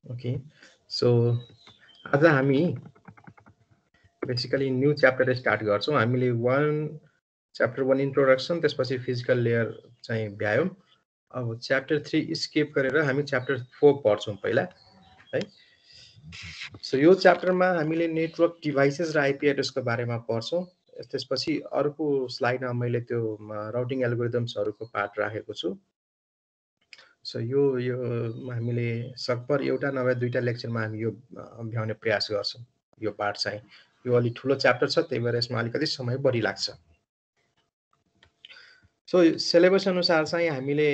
Okay so आज हामी basically new chapter start गर्छौँ। हामीले च्याप्टर 1 इन्ट्रोडक्सन त्यसपछि फिजिकल लेयर चाहिँ भ्यायौँ। अब च्याप्टर 3 स्किप गरेर हामी च्याप्टर 4 पढ्छौँ पहिला है। सो यो च्याप्टरमा हामीले नेटवर्क डिभाइसेस र आइपी एड्रेसको बारेमा पढ्छौँ। त्यसपछि अर्को स्लाइडमा मैले त्यो राउटिङ एल्गोरिदम्सहरूको पार्ट राखेको छु। सो यो हामीले सकभर एउटा नभए दुईटा लेक्चरमा हामी यो भ्याउने प्रयास गर्छौँ। यो पार्ट चाहिँ यो अलिक ठुलो च्याप्टर छ, त्यही भएर यसमा अलिकति समय बढी लाग्छ। सो सिलेबस अनुसार चाहिँ हामीले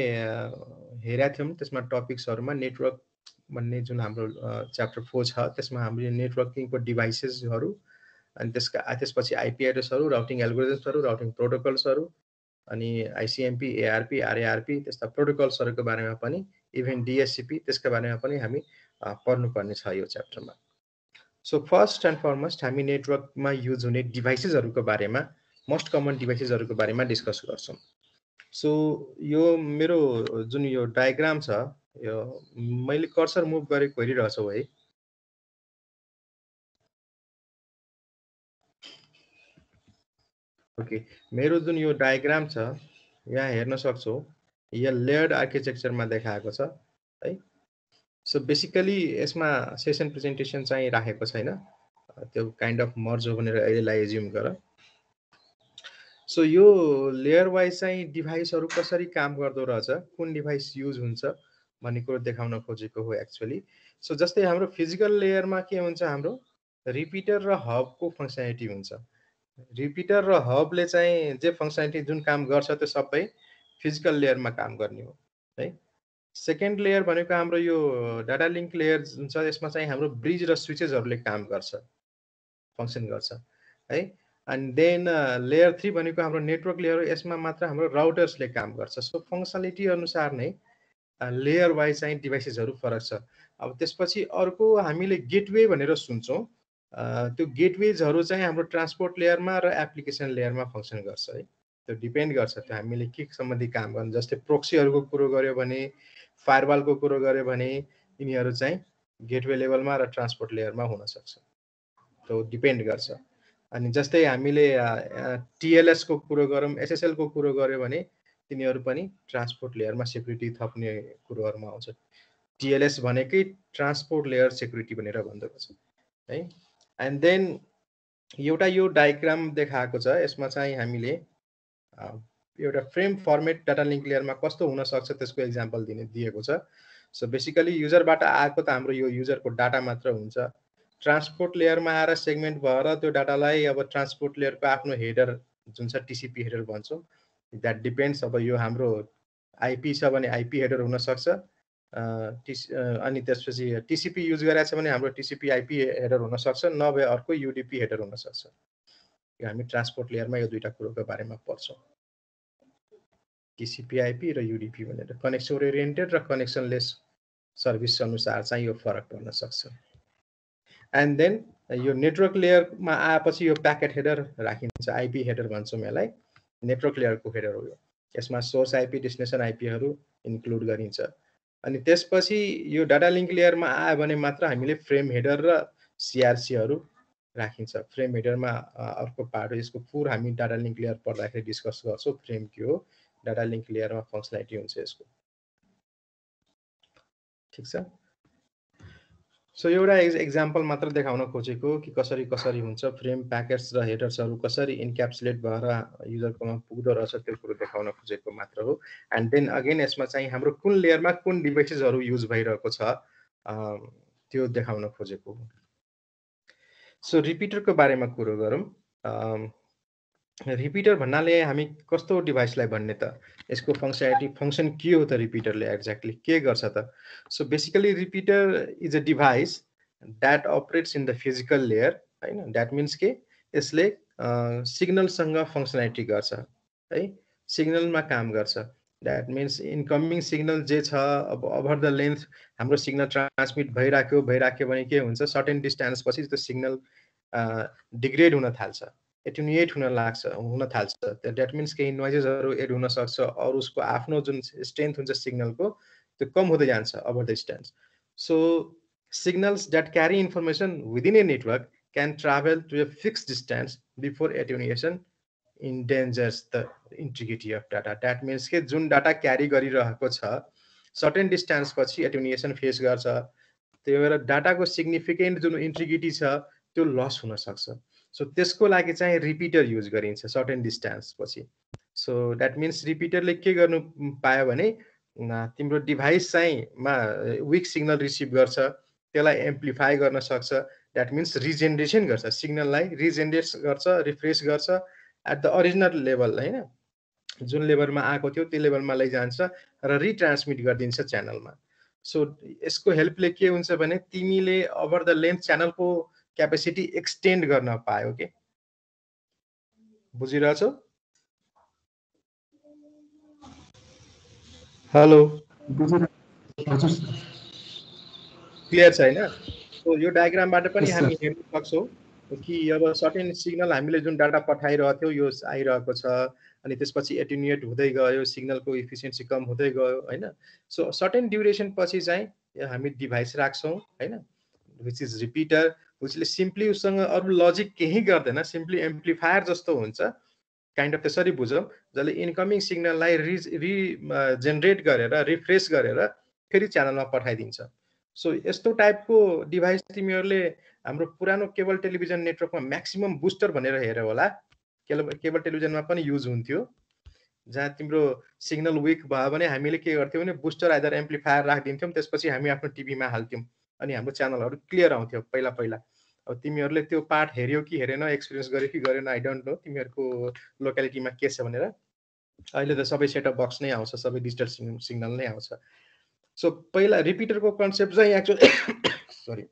हेरेका थियौँ, त्यसमा टपिक्सहरूमा नेटवर्क भन्ने जुन हाम्रो च्याप्टर 4 छ त्यसमा हामीले नेटवर्किङको डिभाइसेसहरू अनि त्यसपछि आइपी एड्रेसहरू, राउटिङ एल्गोरिदम्सहरू, राउटिङ प्रोटोकल्सहरू, अनि आइसिएमपी, एआरपी, आरएआरपी त्यस्ता प्रोटोकल्सहरूको बारेमा पनि, इभेन डिएससिपी त्यसका बारेमा पनि हामी पढ्नुपर्ने छ यो च्याप्टरमा। सो फर्स्ट एन्ड फरमोस्ट हामी नेटवर्कमा युज हुने डिभाइसेसहरूको बारेमा, मोस्ट कमन डिभाइसेसहरूको बारेमा डिस्कस गर्छौँ। सो यो मेरो जुन यो डायग्राम छ, यो मैले कर्सर मुभ गरेको हेरिरहेछौ है। ओके, मेरो जुन यो डायग्राम छ यहाँ हेर्न सक्छौ, यहाँ लेयर्ड आर्किटेक्चरमा देखाएको छ है। सो बेसिकली यसमा सेसन प्रेजेन्टेसन चाहिँ राखेको छैन, त्यो काइन्ड अफ मर्ज हो भनेर यसलाई एज्युम गर। सो यो लेयर वाइज चाहिँ डिभाइसहरू कसरी काम गर्दो रहेछ, कुन डिभाइस युज हुन्छ भन्ने कुरो देखाउन खोजेको हो एक्चुअली। सो जस्तै हाम्रो फिजिकल लेयरमा के हुन्छ, हाम्रो रिपिटर र हबको फङ्सनालिटी हुन्छ। रिपिटर र हबले चाहिँ जे फङ्सनालिटी जुन काम गर्छ त्यो सबै फिजिकल लेयरमा काम गर्ने हो है। सेकेन्ड लेयर भनेको हाम्रो यो डाटा लिङ्क लेयर जुन छ, यसमा चाहिँ हाम्रो ब्रिज र स्विचेसहरूले काम गर्छ, फङ्सन गर्छ है। एन्ड देन लेयर 3 भनेको हाम्रो नेटवर्क लेयर हो, यसमा मात्र हाम्रो राउटर्सले काम गर्छ। सो फङ्सनालिटी अनुसार नै लेयर वाइज चाहिँ डिभाइसेसहरू फरक छ। अब त्यसपछि अर्को हामीले गेटवे भनेर सुन्छौँ, त्यो गेटवेजहरू चाहिँ हाम्रो ट्रान्सपोर्ट लेयरमा र एप्लिकेसन लेयरमा फङ्सन गर्छ है। त्यो डिपेन्ड गर्छ त्यो हामीले के सम्बन्धी काम गर्नु। जस्तै प्रोक्सीहरूको कुरो गऱ्यो भने, फायरवालको कुरो गऱ्यो भने यिनीहरू चाहिँ गेटवे लेभलमा र ट्रान्सपोर्ट लेयरमा हुनसक्छ, त्यो डिपेन्ड गर्छ। अनि जस्तै हामीले टिएलएसको कुरो गरौँ, एसएसएलको कुरो गऱ्यो भने तिनीहरू पनि ट्रान्सपोर्ट लेयरमा सेक्युरिटी थप्ने कुरोहरूमा आउँछ। टिएलएस भनेकै ट्रान्सपोर्ट लेयर सेक्युरिटी भनेर भन्दको छ है। एन्ड देन एउटा यो डायग्राम देखाएको छ, यसमा चाहिँ हामीले एउटा फ्रेम फर्मेट डाटा लिङ्क लेयरमा कस्तो हुनसक्छ त्यसको एक्जाम्पल दिएको छ। सो बेसिकली युजरबाट आएको त हाम्रो यो युजरको डाटा मात्र हुन्छ, ट्रान्सपोर्ट लेयरमा आएर सेगमेन्ट भएर त्यो डाटालाई अब ट्रान्सपोर्ट लेयरको आफ्नो हेडर जुन छ टिसिपी हेडर भन्छौँ, द्याट डिपेन्ड्स। अब यो हाम्रो आइपी छ भने आइपी हेडर हुनसक्छ, अनि त्यसपछि टिसिपी युज गरेको छ भने हाम्रो टिसिपी आइपी हेडर हुनसक्छ, नभए अर्को युडिपी हेडर हुनसक्छ। यो हामी ट्रान्सपोर्ट लेयरमा यो दुईवटा कुरोको बारेमा पढ्छौँ, टिसिपी आइपी र युडिपी भनेर। कनेक्सन ओरिएन्टेड र कनेक्सनलेस सर्भिस अनुसार चाहिँ यो फरक पर्न सक्छ। एन्ड देन यो नेटवर्क लेयरमा आएपछि यो प्याकेट हेडर राखिन्छ, आइपी हेडर भन्छौँ यसलाई, नेटवर्क लेयरको हेडर हो यो। यसमा सोर्स आइपी, डेस्टिनेसन आइपीहरू इन्क्लुड गरिन्छ। अनि त्यसपछि यो डाटा लिङ्क लेयरमा आयो भने मात्र हामीले फ्रेम हेडर र सिआरसीहरू राखिन्छ। फ्रेम हेडरमा अर्को पार्ट हो, यसको पुर हामी डाटा लिङ्क लेयर पढ्दाखेरि डिस्कस गर्छौँ, फ्रेम के हो, डाटा लिङ्क लेयरमा फङ्सनालिटी हुन्छ यसको, ठिक छ। सो एउटा एक्जाम्पल मात्र देखाउन खोजेको कि कसरी हुन्छ, फ्रेम प्याकेट्स र हेडर्सहरू कसरी इन्क्याप्सुलेट भएर युजरकोमा पुग्दो रहेछ त्यो कुरो देखाउन खोजेको मात्र हो। एन्ड देन अगेन यसमा चाहिँ हाम्रो कुन लेयरमा कुन डिभाइसेसहरू युज भइरहेको छ त्यो देखाउन खोजेको हो। सो रिपिटरको बारेमा कुरो गरौँ। रिपिटर भन्नाले हामी कस्तो डिभाइसलाई भन्ने त, यसको फङ्सनालिटी फङ्सन के हो त, रिपिटरले एक्ज्याक्टली के गर्छ त। So basically repeater is a device that operates in the physical layer होइन। द्याट मिन्स के, यसले सिग्नलसँग फङ्सनालिटी गर्छ है, सिग्नलमा काम गर्छ। द्याट मिन्स इन्कमिङ सिग्नल जे छ, अब ओभर द लेन्थ हाम्रो सिग्नल ट्रान्समिट भइराख्यो भने के हुन्छ, सर्टेन डिस्टेन्स पछि त्यो सिग्नल डिग्रेड हुन थाल्छ, एटेन्युएट हुन थाल्छ। द्याट मिन्स केही नोइजेसहरू एड हुनसक्छ, अरू उसको आफ्नो जुन स्ट्रेन्थ हुन्छ सिग्नलको त्यो कम हुँदै जान्छ over the distance. So Signals that carry information within a network can travel to a fixed distance before attenuation endangers the integrity of data. That means के जुन डाटा क्यारी गरिरहेको छ सर्टेन डिस्टेन्स पछि एटेन्युएसन फेस गर्छ, त्यही भएर डाटाको सिग्निफिकेन्ट जुन integrity छ त्यो लस हुन सक्छ। सो त्यसको लागि चाहिँ रिपिटर युज गरिन्छ सर्टेन डिस्टेन्स पछि। सो द्याट मिन्स रिपिटरले के गर्नु पायो भने तिम्रो डिभाइस चाहिँ मा विक सिग्नल रिसिभ गर्छ, त्यसलाई एम्प्लिफाई गर्न सक्छ। द्याट मिन्स रिजेनेरेसन गर्छ, सिग्नललाई रिजेनेरेट गर्छ, रिफ्रेस गर्छ एट द ओरिजिनल लेभल, होइन जुन लेभलमा आएको थियो त्यो लेभलमा लैजान्छ र रिट्रान्समिट गरिदिन्छ च्यानलमा। सो यसको हेल्पले के हुन्छ भने तिमीले ओभर द लेन्थ च्यानलको क्यापेसिटी एक्सटेन्ड गर्न पायो के। बुझिरहेछौ? हेलो, क्लियर छैन? सो यो डायग्रामबाट पनि हामी हेर्न सक्छौँ कि अब सर्टेन सिग्नल हामीले जुन डाटा पठाइरहेको थियौँ यो आइरहेको छ, अनि त्यसपछि एटेन्युएट हुँदै गयो, सिग्नलको इफिसियन्सी कम हुँदै गयो, होइन। सो सर्टेन ड्युरेसन पछि चाहिँ हामी डिभाइस राख्छौँ, होइन, विच इज रिपिटर, विचले सिम्पली उसँग अरू लजिक केही गर्दैन, सिम्पली एम्प्लिफायर जस्तो हुन्छ, काइन्ड अफ त्यसरी बुझौँ, जसले इन्कमिङ सिग्नललाई जेनेरेट गरेर रिफ्रेस गरेर फेरि च्यानलमा पठाइदिन्छ। सो यस्तो टाइपको डिभाइस तिमीहरूले हाम्रो पुरानो केबल टेलिभिजन नेटवर्कमा म्याक्सिमम बुस्टर भनेर हेऱ्यो होला, केबल टेलिभिजनमा पनि युज हुन्थ्यो, जहाँ तिम्रो सिग्नल विक भयो भने हामीले के गर्थ्यौँ भने बुस्टर आइदर एम्प्लिफायर राखिदिन्थ्यौँ, त्यसपछि हामी आफ्नो टिभीमा हाल्थ्यौँ अनि हाम्रो च्यानलहरू क्लियर आउँथ्यो पहिला पहिला। अब तिमीहरूले त्यो पार्ट हेऱ्यौ कि हेरेन, एक्सपिरियन्स गर्यो कि गरेन, आई डोन्ट नो तिमीहरूको लोकालिटीमा के छ भनेर। अहिले त सबै सेटअप बक्स नै आउँछ, सबै डिजिटल सिग्नल नै आउँछ। सो पहिला रिपिटरको कन्सेप्ट चाहिँ एक्चुअली सरी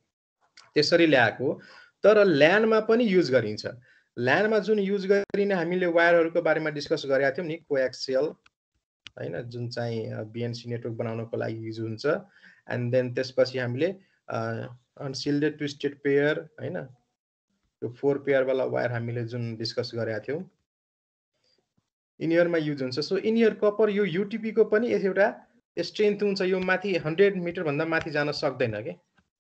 त्यसरी ल्याएको, तर ल्यानमा पनि युज गरिन्छ। ल्यानमा जुन युज गरिने हामीले वायरहरूको बारेमा डिस्कस गरेका थियौँ नि, कोएक्सियल, होइन, जुन चाहिँ बिएनसी नेटवर्क बनाउनको लागि युज हुन्छ। एन्ड देन त्यसपछि हामीले अनसिल्डेड ट्विस्टेड पेयर, होइन, त्यो 4 पेयरवाला वायर हामीले जुन डिस्कस गरेका थियौँ इनियरमा युज हुन्छ। सो इनियर कपर यो युटिपीको पनि एउटा स्ट्रेन्थ हुन्छ, यो माथि 100 मिटरभन्दा माथि जान सक्दैन कि,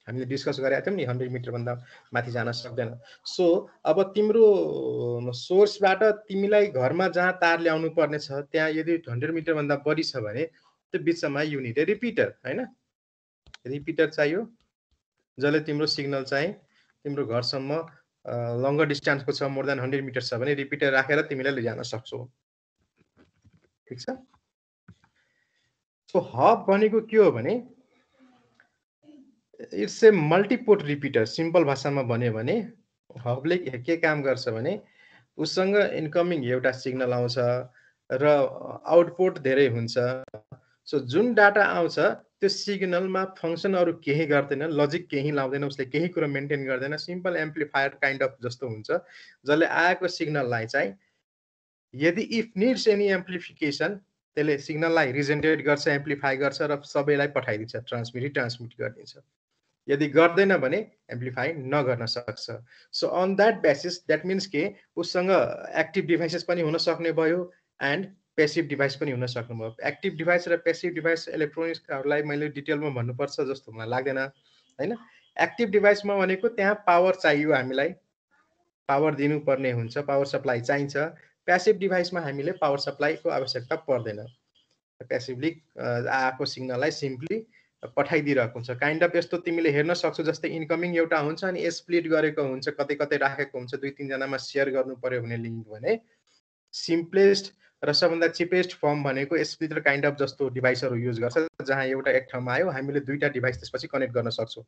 हामीले डिस्कस गरेका थियौँ नि 100 मिटरभन्दा माथि जान सक्दैन। सो अब तिम्रो सोर्सबाट तिमीलाई घरमा जहाँ तार ल्याउनु पर्ने छ त्यहाँ यदि 100 मिटरभन्दा बढी छ भने त्यो बिचमा युनिट रिपिटर, होइन, रिपिटर चाहियो जसले तिम्रो सिग्नल चाहिँ तिम्रो घरसम्म लङ्गर डिस्टेन्सको छ, मोर देन 100 मिटर छ भने रिपिटर राखेर तिमीलाई लैजान सक्छौ। ठिक छ? सो हब भनेको के हो भने इट्स ए मल्टिपोर्ट रिपिटर। सिम्पल भाषामा भन्यो भने हबले के काम गर्छ भने उसँग इन्कमिङ एउटा सिग्नल आउँछ र आउटपुट धेरै हुन्छ। सो जुन डाटा आउँछ त्यो सिग्नलमा फङ्सन अरू केही गर्दैन, लजिक केही लाउँदैन, उसले केही कुरा मेन्टेन गर्दैन, सिम्पल एम्प्लिफायर काइन्ड अफ जस्तो हुन्छ, जसले आएको सिग्नललाई चाहिँ यदि इफ निड्स एनी एम्प्लिफिकेसन त्यसले सिग्नललाई रिजेनेरेट गर्छ, एम्प्लिफाई गर्छ र सबैलाई पठाइदिन्छ, ट्रान्समिट गरिदिन्छ। यदि गर्दैन भने एम्प्लिफाई नगर्न सक्छ। So on that basis that means के उसँग एक्टिभ डिभाइसेस पनि हुन सक्ने भयो एन्ड पेसिभ डिभाइस पनि हुन सक्नुभयो। एक्टिभ डिभाइस र पेसिभ डिभाइस इलेक्ट्रोनिक्सहरूलाई मैले डिटेलमा भन्नुपर्छ जस्तो मलाई लाग्दैन, होइन। एक्टिभ डिभाइसमा भनेको त्यहाँ पावर चाहियो, हामीलाई पावर दिनुपर्ने हुन्छ, पावर सप्लाई चाहिन्छ। पेसिभ डिभाइसमा हामीले पावर सप्लाईको आवश्यकता पर्दैन, पेसिभली आएको सिग्नललाई सिम्पली पठाइदिइरहेको हुन्छ। काइन्ड अफ यस्तो तिमीले हेर्न सक्छौ, जस्तै इन्कमिङ एउटा हुन्छ अनि स्प्लिट गरेको हुन्छ, कतै कतै राखेको हुन्छ, 2-3 जनामा सेयर गर्नु पर्यो भने लिङ्क भने सिम्पलेस्ट र सबभन्दा चिपेस्ट फर्म भनेको स्प्लिटर काइन्ड अफ जस्तो डिभाइसहरू युज गर्छ, जहाँ एउटा एक ठाउँमा आयो हामीले दुईटा डिभाइस त्यसपछि कनेक्ट गर्न सक्छौँ।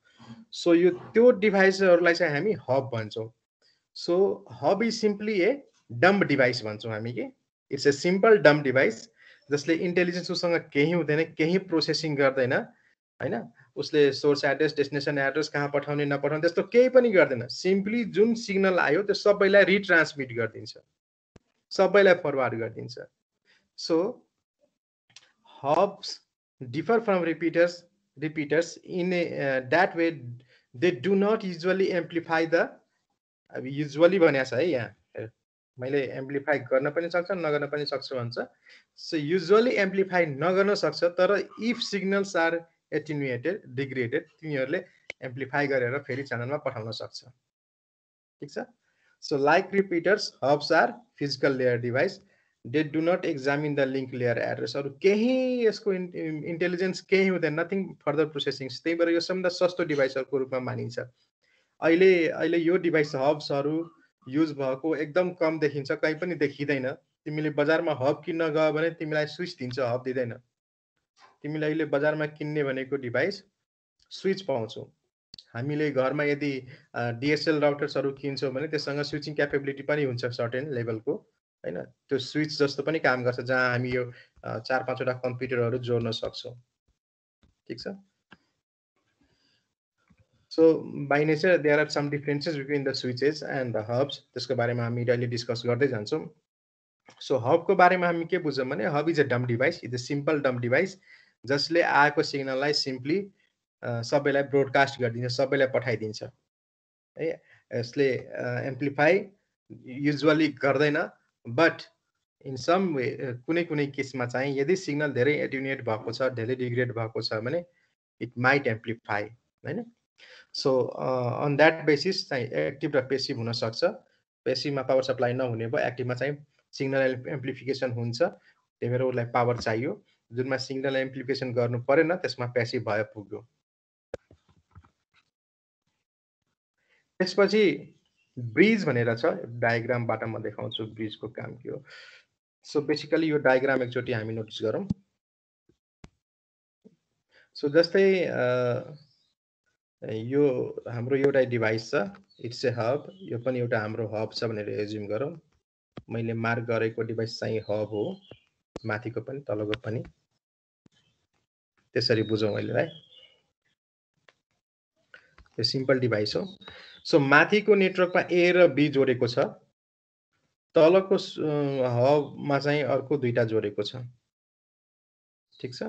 सो यो त्यो डिभाइसहरूलाई चाहिँ हामी हब भन्छौँ। So hub is simply A dumb device भन्छौँ हामी कि it's a simple dumb device जसले इन्टेलिजेन्स उसँग केही हुँदैन, केही प्रोसेसिङ गर्दैन, होइन, उसले सोर्स एड्रेस, डेस्टिनेसन एड्रेस, कहाँ पठाउने नपठाउने त्यस्तो केही पनि गर्दैन। सिम्पली जुन सिग्नल आयो त्यो सबैलाई रिट्रान्समिट गरिदिन्छ, सबैलाई फरवार्ड गरिदिन्छ। So hubs differ from repeaters in that way they do not usually amplify the, अब युजुअली भनेको छ है यहाँ, मैले एम्प्लिफाई गर्न पनि सक्छ नगर्न पनि सक्छ भन्छ। सो युजुअली एम्प्लिफाई नगर्न सक्छ, तर if signals are attenuated, degraded, तिनीहरूले एम्प्लिफाई गरेर फेरि च्यानलमा पठाउन सक्छ। ठीक छ। So like repeaters, hubs are physical layer device, they do not examine the link layer address. अरू केही यसको इन्टेलिजेन्स केही हुँदैन, नथिङ फर्दर प्रोसेसिङ। त्यही भएर यो सबभन्दा सस्तो डिभाइसहरूको रूपमा मानिन्छ। अहिले अहिले यो डिभाइस हब्सहरू युज भएको एकदम कम देखिन्छ, कहीँ पनि देखिँदैन। तिमीले बजारमा हब किन्न गयो भने तिमीलाई स्विच दिन्छ, हब दिँदैन। तिमीले अहिले बजारमा किन्ने भनेको डिभाइस स्विच पाउँछौ। हामीले घरमा यदि डिएसएल राउटर्सहरू किन्छौँ भने त्यससँग स्विचिङ क्यापेबिलिटी पनि हुन्छ सर्टेन लेभलको, हैन? त्यो स्विच जस्तो पनि काम गर्छ, जहाँ हामी यो 4-5 वटा कम्प्युटरहरू जोड्न सक्छौँ। ठीक छ। So by nature there are some differences between the switches and the hubs. त्यसको बारेमा हामी अहिले डिस्कस गर्दै जान्छौँ। सो हबको बारेमा हामी के बुझ्छौँ भने हब इज अ डम डिभाइस, इज अ सिम्पल डम डिभाइस जसले आएको सिग्नललाई सिम्पली सबैलाई ब्रोडकास्ट गरिदिन्छ, सबैलाई पठाइदिन्छ है। यसले एम्प्लिफाई युजुअली गर्दैन, बट इन सम वे कुनै कुनै केसमा चाहिँ यदि सिग्नल धेरै एट्युनेट भएको छ, धेरै डिग्रेड भएको छ भने इट माइट एम्प्लिफाई, हैन? सो अन द्याट बेसिस चाहिँ एक्टिभ र पेसिभ हुनसक्छ। पेसिभमा पावर सप्लाई नहुने भयो, एक्टिभमा चाहिँ सिग्नल एम्प्लिफिकेसन हुन्छ, त्यही भएर उसलाई पावर चाहियो। जुनमा सिग्नल एम्प्लिफिकेसन गर्नु परेन त्यसमा पेसिभ भए पुग्यो। त्यसपछि ब्रिज भनेर छ, डायग्रामबाट म देखाउँछु ब्रिजको काम के हो। सो बेसिकली यो डायग्राम एकचोटि हामी नोटिस गरौँ। सो जस्तै यो हाम्रो एउटा डिभाइस छ, इट्स ए हब। यो पनि एउटा हाम्रो हब छ भनेर एज्युम गरौँ। मैले मार्क गरेको डिभाइस चाहिँ हब हो, माथिको पनि तलको पनि। त्यसरी बुझौँ अहिलेलाई। यो सिम्पल डिभाइस हो। सो माथिको नेटवर्कमा ए र बी जोडेको छ, तलको हबमा चाहिँ अर्को दुईटा जोडेको छ। ठीक छ।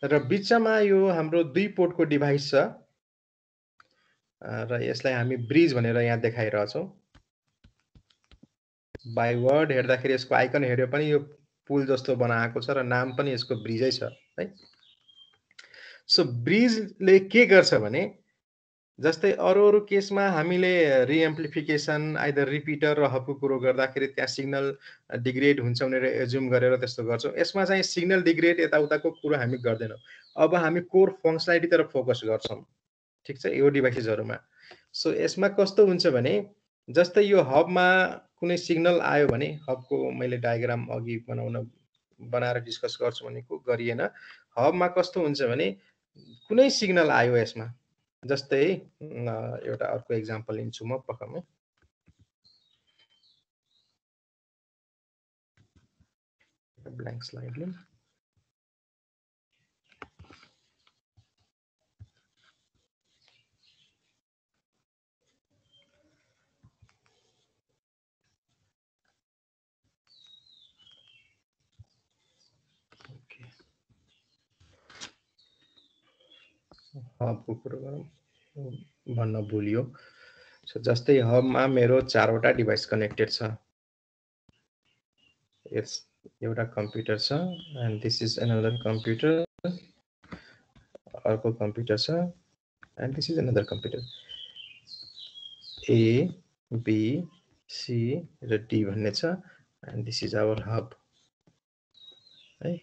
र बिचमा यो हाम्रो 2 पोर्टको डिभाइस छ र यसलाई हामी ब्रिज भनेर यहाँ देखाइरहेछौँ। बाई वर्ड हेर्दाखेरि यसको आइकन हेऱ्यो पनि यो पुल जस्तो बनाएको छ र नाम पनि यसको ब्रिजै छ है। सो ब्रिजले के गर्छ भने जस्तै अरू केसमा हामीले रिएम्प्लिफिकेसन आइदर रिपिटर र हबको कुरो गर्दाखेरि त्यहाँ सिग्नल डिग्रेड हुन्छ भनेर एज्युम गरेर त्यस्तो गर्छौँ। यसमा चाहिँ सिग्नल डिग्रेड यताउताको कुरो हामी गर्दैनौँ। अब हामी कोर फङ्सनालिटीतिर फोकस गर्छौँ। ठीक छ, यो डिभाइसेसहरूमा। सो यसमा कस्तो हुन्छ भने जस्तै यो हबमा कुनै सिग्नल आयो भने, हबको मैले डायग्राम अघि बनाएर डिस्कस गर्छु भनेको गरिएन। हबमा कस्तो हुन्छ भने कुनै सिग्नल आयो यसमा, जस्तै एउटा अर्को एक्जाम्पल लिन्छु म पक्कामै। ब्ल्याङ्क स्लाइड लिउँ। हबको कुरो गरौँ, भन्न भुलियो। सो जस्तै हबमा मेरो 4 वटा डिभाइस कनेक्टेड छ। यस एउटा कम्प्युटर छ and this is another computer, अर्को कम्प्युटर छ and this is another computer. A B C र डी भन्ने छ and this is our hub है।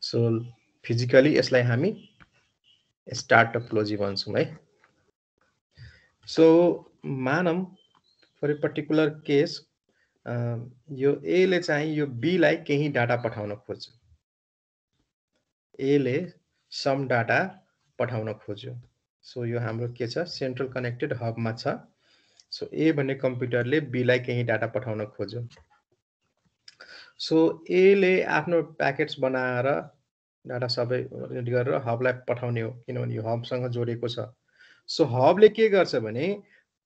सो फिजिकली यसलाई हामी स्टार्ट टोपोलोजी भन्छौँ है। सो मानौँ फर ए पर्टिकुलर केस यो ए ले चाहिँ यो बी लाई केही डाटा पठाउन खोज्छ। ए ले सम डाटा पठाउन खोज्यो। सो यो हाम्रो के छ, सेन्ट्रल कनेक्टेड हबमा छ। सो ए भन्ने कम्प्युटरले बी लाई केही डाटा पठाउन खोज्यो। सो ए ले आफ्नो प्याकेट्स बनाएर डाटा सबै गरेर हबलाई पठाउने हो, किनभने यो हबसँग जोडेको छ। सो हबले के गर्छ भने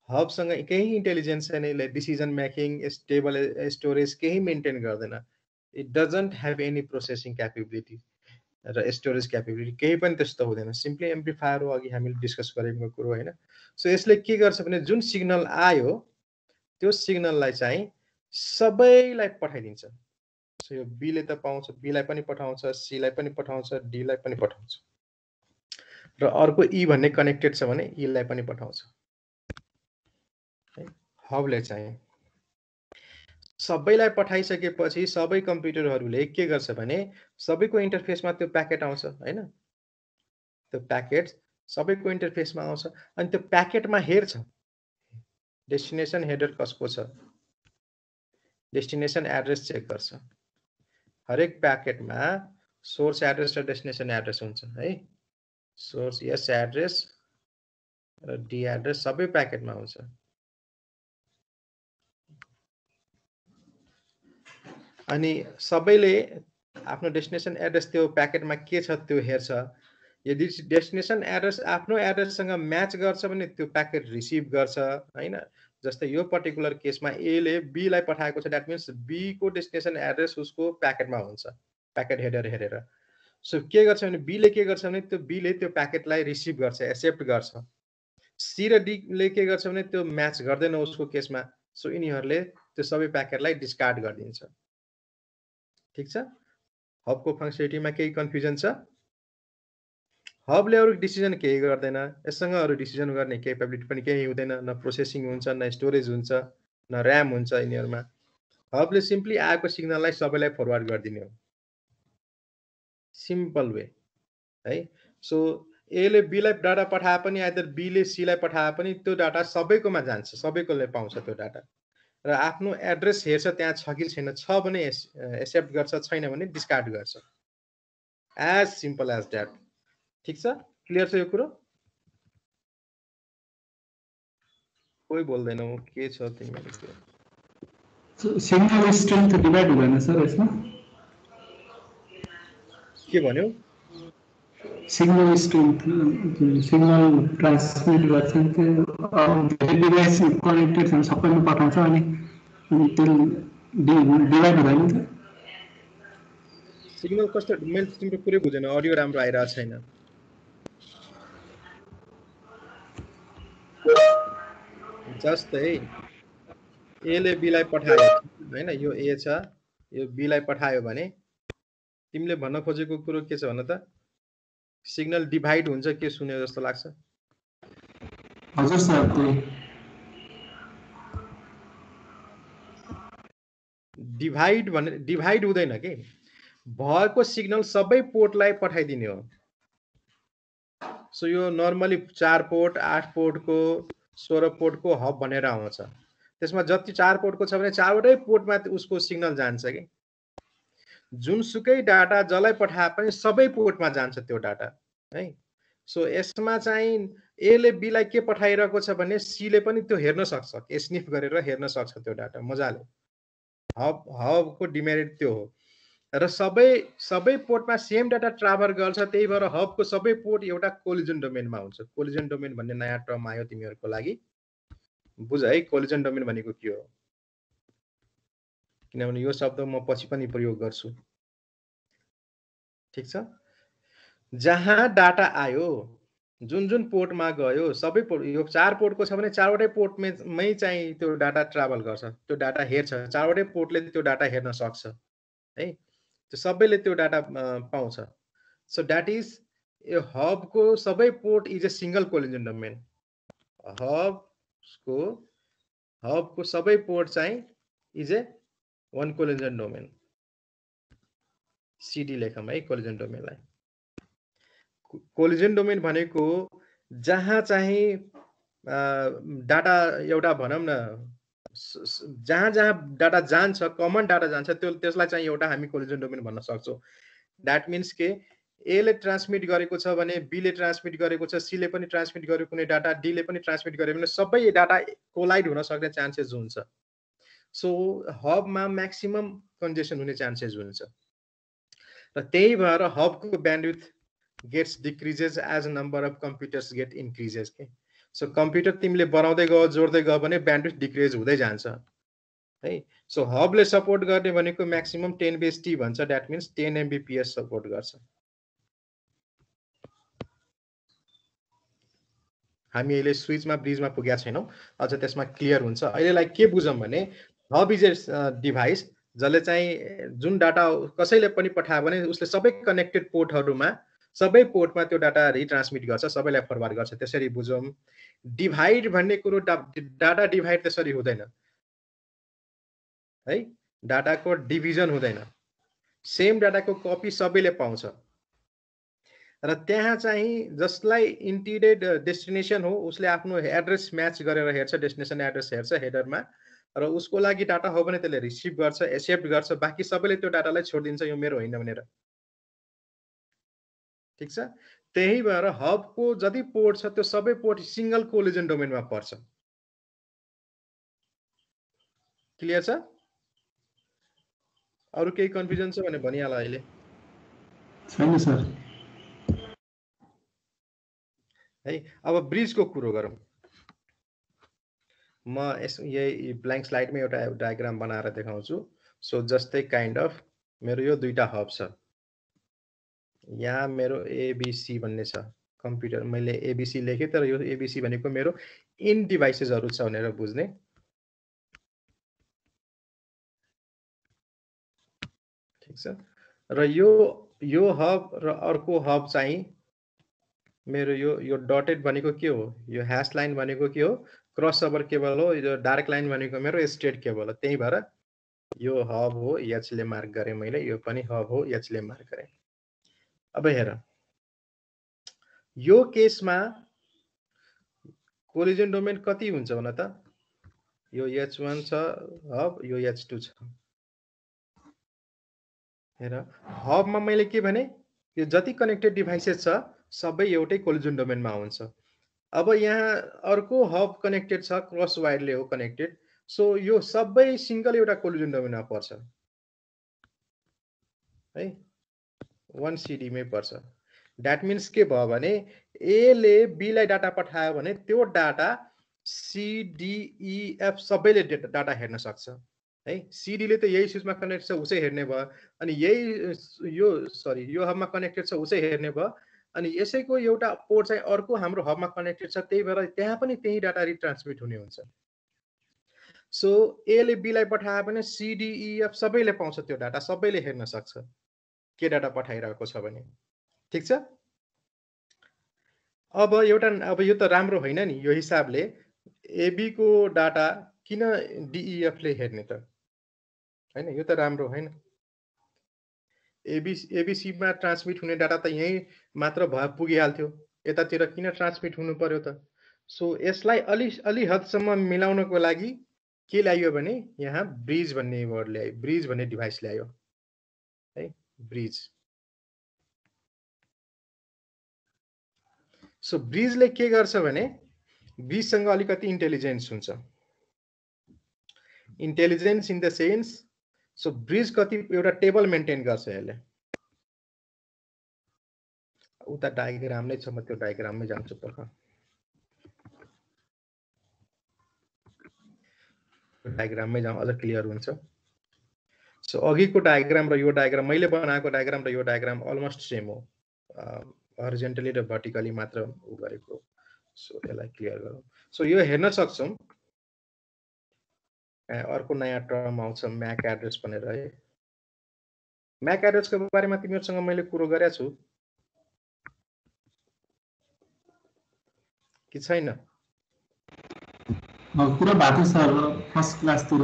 हबसँग केही इन्टेलिजेन्स छैन, यसले डिसिजन मेकिङ, स्टेबल स्टोरेज केही मेन्टेन गर्दैन। It doesn't have any processing capability र स्टोरेज क्यापेबिलिटी केही पनि त्यस्तो हुँदैन। सिम्पली एम्प्लिफायर हो, अघि हामीले डिस्कस गरेको कुरो होइन। सो यसले के गर्छ भने जुन सिग्नल आयो त्यो सिग्नललाई चाहिँ सबैलाई पठाइदिन्छ। सो यो बीले त पाउँछ, बीलाई पनि पठाउँछ, सीलाई पनि पठाउँछ, डीलाई पनि पठाउँछ र अर्को ई भन्ने कनेक्टेड छ भने ईलाई पनि पठाउँछ है। हबले चाहिँ सबैलाई पठाइसकेपछि सबै कम्प्युटरहरूले के गर्छ भने सबैको इन्टरफेसमा त्यो प्याकेट आउँछ हैन। त्यो प्याकेट सबैको इन्टरफेसमा आउँछ अनि त्यो प्याकेटमा हेर्छ डेस्टिनेसन हेडर कसको छ, डेस्टिनेसन एड्रेस चेक गर्छ। हरेक प्याकेटमा सोर्स एड्रेस र डेस्टिनेसन एड्रेस हुन्छ है। सोर्स एस एड्रेस र डी एड्रेस सबै प्याकेटमा हुन्छ। अनि सबैले आफ्नो डेस्टिनेसन एड्रेस त्यो प्याकेटमा के छ त्यो हेर्छ। यदि डेस्टिनेसन एड्रेस आफ्नो एड्रेससँग म्याच गर्छ भने त्यो प्याकेट रिसिभ गर्छ हैन। जस्तै यो पर्टिकुलर केसमा ए ले बी लाई पठाएको छ, दैट मिन्स बी को डेस्टिनेसन एड्रेस उसको प्याकेटमा हुन्छ प्याकेट हेडर हेरेर। सो के गर्छ भने बी ले के गर्छ भने त्यो बी ले त्यो प्याकेटलाई रिसिभ गर्छ, एक्सेप्ट गर्छ। सी र डी ले के गर्छ भने त्यो म्याच गर्दैन उसको केसमा, सो यिनीहरूले त्यो सबै प्याकेटलाई डिस्कार्ड गरिदिन्छ। ठीक छ। हबको फंक्सनालिटीमा केही कन्फ्युजन छ? हबले अरु डिसिजन केही गर्दैन, यससँग अरु डिसिजन गर्ने केपेबिलिटी पनि केही हुँदैन, न प्रोसेसिङ हुन्छ, न स्टोरेज हुन्छ, न र्याम हुन्छ यिनीहरुमा। हबले सिम्पली आएको सिग्नललाई सबैलाई फरवर्ड गरिदिने हो, सिम्पल वे है। सो ए ले बी लाई डाटा पठाए पनि आइदर बी ले सी लाई पठाए पनि त्यो डाटा सबैकोमा जान्छ, सबैकोले पाउँछ त्यो डाटा। र आफ्नो एड्रेस हेर्छ त्यहाँ छ कि छैन, छ भने एक्सेप्ट गर्छ, छैन भने डिस्कार्ड गर्छ। As simple as that. ठीक छ, क्लियर छ यो कुरो? कोही बोल्दैन, हो के छ तिमीहरुको? सिग्नल स्ट्रेंथ डिवाइड हुँदैन सर यसमा? के भन्यो? सिग्नल स्ट्रेंथ सिग्नल ट्रान्समिट गर्छ त्यो डिभाइस कनेक्टेड छ सबैमा पठाउँछ अनि त्यो डिवाइड हुँदैन त? सिग्नल कस्तो? मैले तिम्रो कुरै बुझेन, अडियो राम्रो आइरहेको छैन। जस्तै ए ले बी लाई पठायो हैन, यो ए छ, यो बी लाई पठायो भने तिमीले भन्न खोजेको कुरो के छ भन त? सिग्नल डिभाइड हुन्छ के सुन्यो जस्तो लाग्छ? हजुर सर, त्यही डिभाइड भने डिभाइड हुँदैन के, भएको सिग्नल सबै पोर्टलाई पठाइदिने हो। सो यो नर्मली 4 पोर्ट 8 पोर्टको 16 पोर्टको हब भनेर आउँछ। त्यसमा जति 4 पोर्टको छ भने चारवटै पोर्टमा उसको सिग्नल जान्छ के। जुनसुकै डाटा जसलाई पठाए पनि सबै पोर्टमा जान्छ त्यो डाटा है। सो यसमा चाहिँ ए ले बी लाई के पठाइरहेको छ भने सी ले पनि त्यो हेर्न सक्छ, स्निफ गरेर हेर्न सक्छ त्यो डाटा मजाले। हबको डिमेरिट त्यो हो। र सबै पोर्टमा सेम डाटा ट्राभल गर्छ, त्यही भएर हबको सबै पोर्ट एउटा कोलिजन डोमेनमा हुन्छ। कोलिजन डोमेन भन्ने नयाँ टर्म आयो तिमीहरुको लागि, बुझ है कोलिजन डोमेन भनेको के हो, किनभने यो शब्द म पछि पनि प्रयोग गर्छु। ठीक छ। जहाँ डाटा आयो, जुन जुन पोर्टमा गयो, सबै पोर्ट, यो 4 पोर्टको छ भने चारवटै पोर्टमै चाहिँ त्यो डाटा ट्राभल गर्छ, त्यो डाटा हेर्छ, चारवटै पोर्टले त्यो डाटा हेर्न सक्छ है। त्यो सबैले त्यो डाटा पाउँछ। सो दैट इज ए हबको सबै port is a single collision domain. हबको सबै पोर्ट चाहिँ is a one collision domain. CD लेखौँ है कोलिजन डोमेनलाई। कोलिजन डोमेन भनेको जहाँ चाहिँ डाटा एउटा भनौँ न जहाँ जहाँ डाटा जान्छ, कमन डाटा जान्छ, त्यसलाई चाहिँ एउटा हामी कोलिजन डोमेन भन्न सक्छौँ। दैट मिन्स के ए ले ट्रान्समिट गरेको छ भने बी ले ट्रान्समिट गरेको छ, सी ले पनि ट्रान्समिट गरेको कुनै डाटा, डी ले पनि ट्रान्समिट गर्यो भने सबै डाटा कोलाइड हुन सक्ने चान्सेस हुन्छ। सो हबमा म्याक्सिमम कन्जेसन हुने चान्सेस हुन्छ र त्यही भएर हबको bandwidth gets decreases as number of computers get increases के। सो कम्प्युटर तिमीले बनाउँदै गयो, जोड्दै गयो भने ब्यान्डविड्थ डिक्रिज हुँदै जान्छ है। सो हबले सपोर्ट गर्ने भनेको म्याक्सिमम 10/t भन्छ, दैट मिन्स 10 Mbps सपोर्ट गर्छ। हामी अहिले स्विचमा ब्रिजमा पुगेका छैनौँ, अझ त्यसमा क्लियर हुन्छ। अहिलेलाई के बुझौँ भने हब इज ए डिभाइस जसले चाहिँ जुन डाटा कसैले पनि पठायो भने उसले सबै कनेक्टेड पोर्टहरूमा सबै पोर्टमा त्यो डाटा रिट्रान्समिट गर्छ, सबैलाई फरवार्ड गर्छ। त्यसरी बुझौँ। डिभाइड भन्ने कुरो डाटा डिभाइड त्यसरी हुँदैन है, डाटाको डिभिजन हुँदैन। सेम डाटाको कपी सबैले पाउँछ र त्यहाँ चाहिँ जसलाई इन्टिडेड डेस्टिनेसन हो उसले आफ्नो एड्रेस म्याच गरेर हेर्छ, डेस्टिनेसन एड्रेस हेर्छ हेडरमा, र उसको लागि डाटा हो भने त्यसले रिसिभ गर्छ, एक्सेप्ट गर्छ, बाँकी सबैले त्यो डाटालाई छोडिदिन्छ यो मेरो होइन भनेर। ठिक छ। त्यही भएर हबको जति पोर्ट छ त्यो सबै पोर्ट सिंगल कोलिजन डोमेनमा पर्छ। क्लियर छ? अरु केही कन्फ्युजन छ भने भनिहाल अहिले। छैन सर। है अब ब्रिजको कुरो गरौँ। म यही ब्ल्याङ्क स्लाइडमा एउटा डायग्राम बनाएर देखाउँछु। सो जस्तै काइन्ड अफ मेरो यो दुईटा हब छ, यहाँ मेरो एबिसी भन्ने छ कम्प्युटर, मैले एबिसी लेखेँ तर यो एबिसी भनेको मेरो इन डिभाइसेसहरू छ भनेर बुझ्ने। ठिक छ। र यो हब र अर्को हब चाहिँ मेरो यो डटेड भनेको के हो, यो ह्यास लाइन भनेको के हो, क्रस ओभर केबल हो। यो डार्क लाइन भनेको मेरो स्टेट केबल हो। त्यही भएर यो हब हो, एचले मार्क गरेँ मैले, यो पनि हब हो, एचले मार्क गरेँ। अब हेर, यो केसमा कोलिजन डोमेन कति हुन्छ भन त? यो H1 छ हब, यो H2 छ। हेर, हबमा मैले के भने, यो जति कनेक्टेड डिभाइसेस छ सबै एउटै कोलिजन डोमेनमा हुन्छ। अब यहाँ अर्को हब कनेक्टेड छ, क्रस वायरले हो कनेक्टेड, सो यो सबै सिंगल एउटा कोलिजन डोमेनमा पर्छ है, 1 सीडीमै पर्छ। द्याट मिन्स के भयो भने एले बीलाई डाटा पठायो भने त्यो डाटा CDEF सबैले डाटा हेर्न सक्छ है। सीडीले त यही स्विचमा कनेक्ट छ उसै हेर्ने भयो, अनि यही यो हबमा कनेक्टेड छ उसै हेर्ने भयो, अनि यसैको एउटा पोर्ट चाहिँ अर्को हाम्रो हबमा कनेक्टेड छ, त्यही भएर त्यहाँ पनि त्यही डाटा रिट्रान्समिट हुने हुन्छ। सो एले बीलाई पठायो भने CDEF सबैले पाउँछ त्यो डाटा, सबैले हेर्न सक्छ के डाटा पठाइरहेको छ भने। ठिक छ। अब यो त राम्रो होइन नि, यो हिसाबले एबी को डाटा किन DEF ले हेर्ने त हैन, यो त राम्रो होइन। एबीसीमा ट्रान्समिट हुने डाटा त यही मात्र पुगिहाल्थ्यो, यतातिर किन ट्रान्समिट हुनु पर्यो त? सो यसलाई अलि हदसम्म मिलाउनको लागि के ल्यायो भने यहाँ ब्रिज भन्ने वर्ड ल्यायो, ब्रिज भन्ने डिभाइस ल्यायो है, ब्रिज। सो ब्रिजले के गर्छ भने ब्रिजसँग अलिकति इन्टेलिजेन्स हुन्छ। Intelligence in the sense, so bridge कति एउटा टेबल मेन्टेन गर्छ यसले। उता डायग्राम नै छ, म त्यो डायग्राममै जान्छु पर्ख। डायग्राममै जाउँ अझ क्लियर हुन्छ। सो अघिको डायग्राम र यो डायग्राम, मैले बनाएको डायग्राम र यो डायग्राम अलमोस्ट सेम हो, हरिजेन्टली र भर्टिकली मात्र उ गरेको। सो यसलाई क्लियर गरौँ। सो यो हेर्न सक्छौँ, अर्को नयाँ टर्म आउँछ म्याक एड्रेस भनेर है। म्याक एड्रेसको बारेमा तिमीहरूसँग मैले कुरो गरेको छु कि छैन? कुरा भएको सर फर्स्ट क्लासतिर।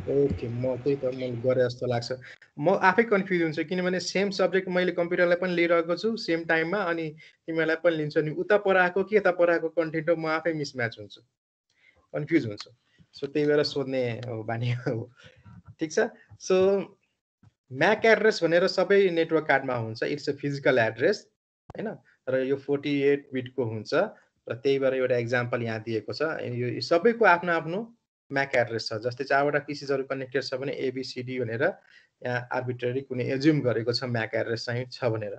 ओके, म त्यही त मैले गरे जस्तो लाग्छ। म आफै कन्फ्युज हुन्छु किनभने सेम सब्जेक्ट मैले कम्प्युटरलाई पनि लिइरहेको छु सेम टाइममा, अनि तिमीहरूलाई पनि लिन्छु, अनि उता पढाएको कि यता पढाएको कन्टेन्ट हो, म आफै मिसम्याच हुन्छु, कन्फ्युज हुन्छु। सो त्यही भएर सोध्ने बानी हो। ठिक छ। सो म्याक एड्रेस भनेर सबै नेटवर्क कार्डमा हुन्छ, इट्स अ फिजिकल एड्रेस हैन, र यो 48 बिटको हुन्छ, र त्यही भएर एउटा एक्जाम्पल यहाँ दिएको छ। यो सबैको आफ्नो आफ्नो म्याक एड्रेस छ। जस्तै 4वटा पिसेसहरू कनेक्टेड छ भने ABCD भनेर यहाँ आर्बिट्रेरी कुनै एज्युम गरेको छ म्याक एड्रेस चाहिँ छ भनेर।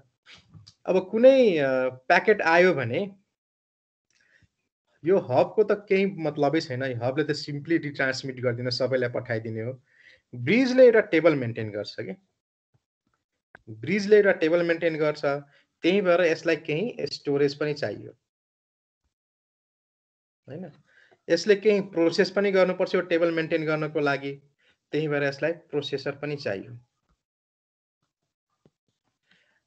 अब कुनै प्याकेट आयो भने यो हबको त केही मतलबै छैन, हबले त सिम्पली रिट्रान्समिट गरिदिन सबैलाई पठाइदिने हो। ब्रिजले एउटा टेबल मेन्टेन गर्छ कि, ब्रिजले एउटा टेबल मेन्टेन गर्छ, त्यही भएर यसलाई केही स्टोरेज पनि चाहियो हैन। यसले केही प्रोसेस पनि गर्नुपर्छ यो टेबल मेन्टेन गर्नको लागि, त्यही भएर यसलाई प्रोसेसर पनि चाहियो।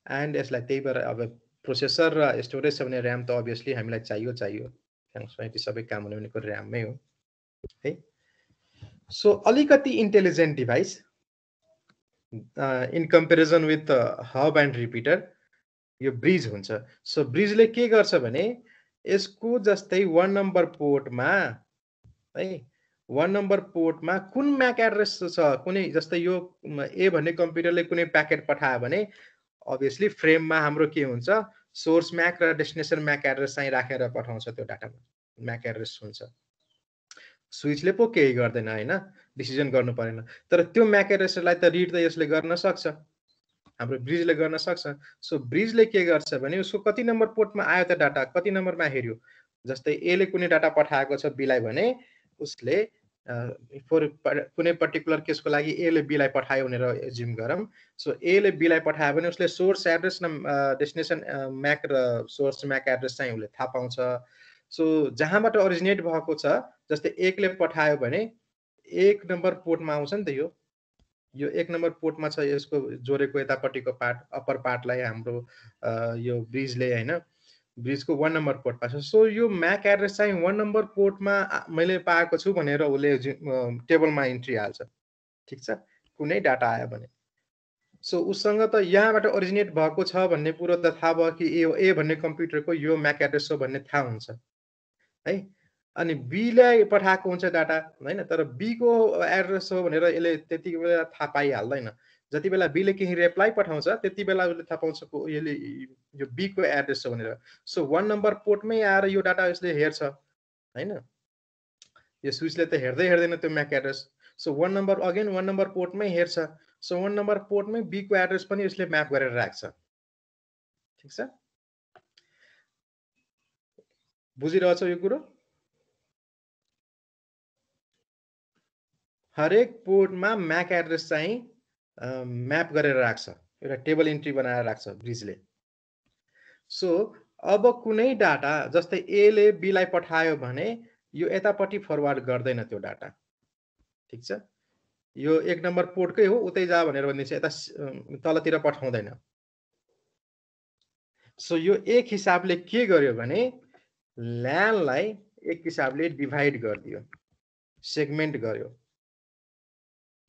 एन्ड यसलाई त्यही भएर अब प्रोसेसर र स्टोरेज छ भने ऱ्याम त अभियसली हामीलाई चाहियो यति सबै काम हुने भनेको ऱ्याममै हो है। सो अलिकति intelligent device in comparison with hub and repeater यो ब्रिज हुन्छ। सो ब्रिजले के गर्छ भने यसको जस्तै 1 नम्बर पोर्टमा है 1 नम्बर पोर्टमा कुन म्याक एड्रेस छ, कुनै जस्तै यो ए भन्ने कम्प्युटरले कुनै प्याकेट पठायो भने अभियसली फ्रेममा हाम्रो के हुन्छ, सोर्स म्याक र डेस्टिनेसन म्याक एड्रेस चाहिँ राखेर पठाउँछ त्यो डाटामा, म्याक एड्रेस हुन्छ। स्विचले पो केही गर्दैन हैन, डिसिजन गर्नु परेन। तर त्यो म्याक एड्रेसलाई त रिड त यसले गर्न सक्छ, हाम्रो ब्रिजले गर्न सक्छ। सो ब्रिजले के गर्छ भने उसको कति नम्बर पोर्टमा आयो त डाटा, कति नम्बरमा हेर्यो। जस्तै ए ले कुनै डाटा पठाएको छ बीलाई भने उसले कुनै पर्टिकुलर केसको लागि ए ले बीलाई पठायो भनेर एज्युम गरौँ। सो ए ले बीलाई पठायो भने उसले सोर्स एड्रेस र डेस्टिनेसन म्याक र सोर्स म्याक एड्रेस चाहिँ उसले थाहा पाउँछ। सो जहाँबाट ओरिजिनेट भएको छ, जस्तै 1 ले पठायो भने 1 नम्बर पोर्टमा आउँछ नि त यो 1 नम्बर पोर्टमा छ, यसको जोडेको यतापट्टिको पार्ट अप्पर पार्टलाई हाम्रो यो ब्रिजले हैन, ब्रिजको 1 नम्बर पोर्टमा छ। सो यो म्याक एड्रेस चाहिँ 1 नम्बर पोर्टमा मैले पाएको छु भनेर उसले टेबलमा इन्ट्री हाल्छ, ठीक छ, कुनै डाटा आयो भने। सो उसँग त यहाँबाट ओरिजिनेट भएको छ भन्ने कुरो त थाहा भयो कि ए भन्ने कम्प्युटरको यो म्याक एड्रेस हो भन्ने थाहा हुन्छ है। अनि बीलाई पठाएको हुन्छ डाटा हैन, तर बीको एड्रेस हो भनेर यसले त्यति बेला थाहा पाइहाल्दैन। जति बेला बीले केही रिप्लाई पठाउँछ त्यति बेला उसले थाहा पाउँछ यसले यो बीको एड्रेस हो भनेर। सो 1 नम्बर पोर्टमै आएर यो डाटा यसले हेर्छ हैन, यो स्विचले त हेर्दैन त्यो MAC address. So 1 number again 1 number पोर्टमै हेर्छ। सो 1 नम्बर पोर्टमै बीको एड्रेस पनि यसले म्याप गरेर राख्छ, ठीक छ। बुझिरहेछ यो कुरो? हरेक पोर्टमा म्याक एड्रेस चाहिँ म्याप गरेर राख्छ, एउटा टेबल इन्ट्री बनाएर राख्छ ब्रिजले। सो अब कुनै डाटा जस्तै ए ले बीलाई पठायो भने यो यतापट्टि फरवार्ड गर्दैन त्यो डाटा, ठीक छ। यो 1 नम्बर पोर्टकै हो, उतै जा भनेर भनिदिन्छ, यता तलतिर पठाउँदैन। सो यो एक हिसाबले के गर्यो भने ल्यानलाई एक हिसाबले डिभाइड गरिदियो, सेगमेन्ट गर्यो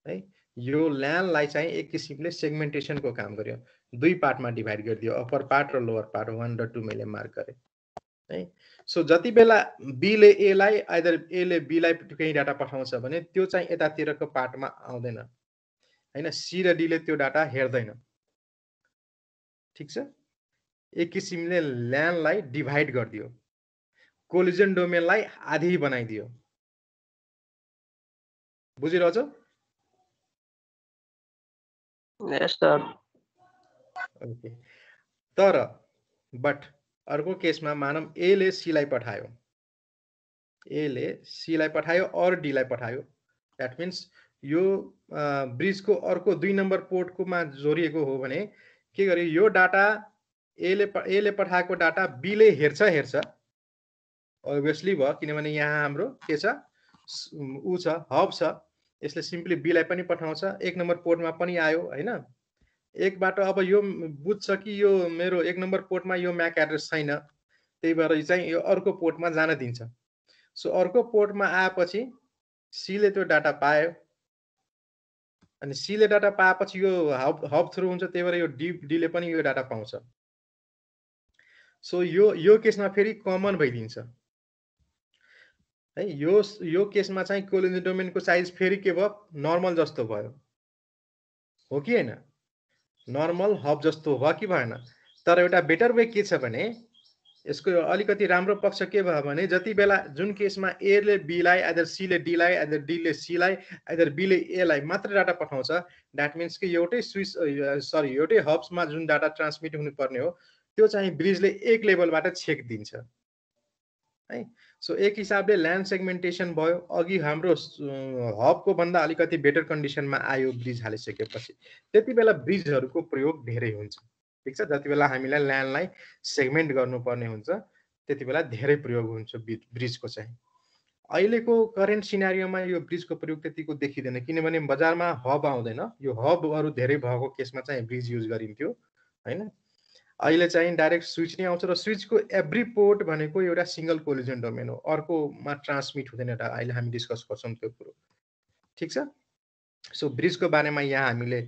है। यो ल्यानलाई चाहिँ एक किसिमले सेगमेन्टेसनको काम गर्यो, दुई पार्टमा डिभाइड गरिदियो, अप्पर पार्ट र लोवर पार्ट 1 र 2 मैले मार्क गरे है। सो जति बेला बीले एलाई आइदर एले बीलाई केही डाटा पठाउँछ भने त्यो चाहिँ यतातिरको पार्टमा आउँदैन हैन, सी र डीले त्यो डाटा हेर्दैन, ठीक छ। एक किसिमले ल्यानलाई डिभाइड गरिदियो, कोलिजन डोमेनलाई आधी बनाइदियो। बुझिरहेछ? यस सर। ओके। तर बट अर्को केसमा मानौँ ए ले सी लाई पठायो, ए ले सी लाई पठायो और डी लाई पठायो। द्याट मिन्स यो ब्रिजको अर्को 2 नम्बर पोर्टकोमा जोडिएको हो भने के गर्यो, यो डाटा ए ले पठाएको डाटा बी ले हेर्छ अभियसली भयो, किनभने यहाँ हाम्रो के छ, उ छ, हब छ, यसले सिम्पली बी लाई पनि पठाउँछ, 1 नम्बर पोर्टमा पनि आयो हैन। एकबाट अब यो बुझ्छ कि यो मेरो 1 नम्बर पोर्टमा यो म्याक एड्रेस छैन, त्यही भएर चाहिँ यो अर्को पोर्टमा जान दिन्छ। सो अर्को पोर्टमा आएपछि सी ले त्यो डाटा पायो, अनि सी ले डाटा पाएपछि यो हब थ्रु हुन्छ, त्यही भएर यो डी ले पनि यो डाटा पाउँछ। सो यो केसमा फेरि कमन भइदिन्छ है। यो केसमा चाहिँ कोलिजन डोमेनको साइज फेरि के भयो, नर्मल जस्तो भयो, हो कि हैन? नर्मल हब जस्तो भयो कि भएन? तर एउटा बेटर वे के छ भने यसको अलिकति राम्रो पक्ष के भयो भने जति बेला जुन केसमा ए ले बी लाई, आइदर सी ले डी लाई, आइदर डी ले सी लाई, आइदर बी ले ए लाई मात्र डाटा पठाउँछ, द्याट मिन्स कि एउटै स्विच एउटै हब्समा जुन डाटा ट्रान्समिट हुनुपर्ने हो त्यो चाहिँ ब्रिजले एक लेभलबाट चेक दिन्छ है। सो एक हिसाबले ल्यान सेगमेन्टेसन भयो, अघि हाम्रो हबको भन्दा अलिकति बेटर कन्डिसनमा आयो ब्रिज हालिसकेपछि। त्यति बेला ब्रिजहरूको प्रयोग धेरै हुन्छ, ठीक छ। जति बेला हामीलाई ल्यानलाई सेगमेन्ट गर्नुपर्ने हुन्छ त्यति बेला धेरै प्रयोग हुन्छ ब्रिजको चाहिँ। अहिलेको करेन्ट सिनारियोमा यो ब्रिजको प्रयोग त्यतिको देखिँदैन, किनभने बजारमा हब आउँदैन, यो हबहरू धेरै भएको केसमा चाहिँ ब्रिज युज गरिन्थ्यो हैन। अहिले चाहिँ डाइरेक्ट स्विच नै आउँछ र स्विचको एभ्री पोर्ट भनेको एउटा सिंगल कोलिजन डोमेन हो, अर्कोमा ट्रान्समिट हुँदैन। अहिले हामी डिस्कस गर्छौँ त्यो कुरो, ठिक छ। सो ब्रिजको बारेमा यहाँ हामीले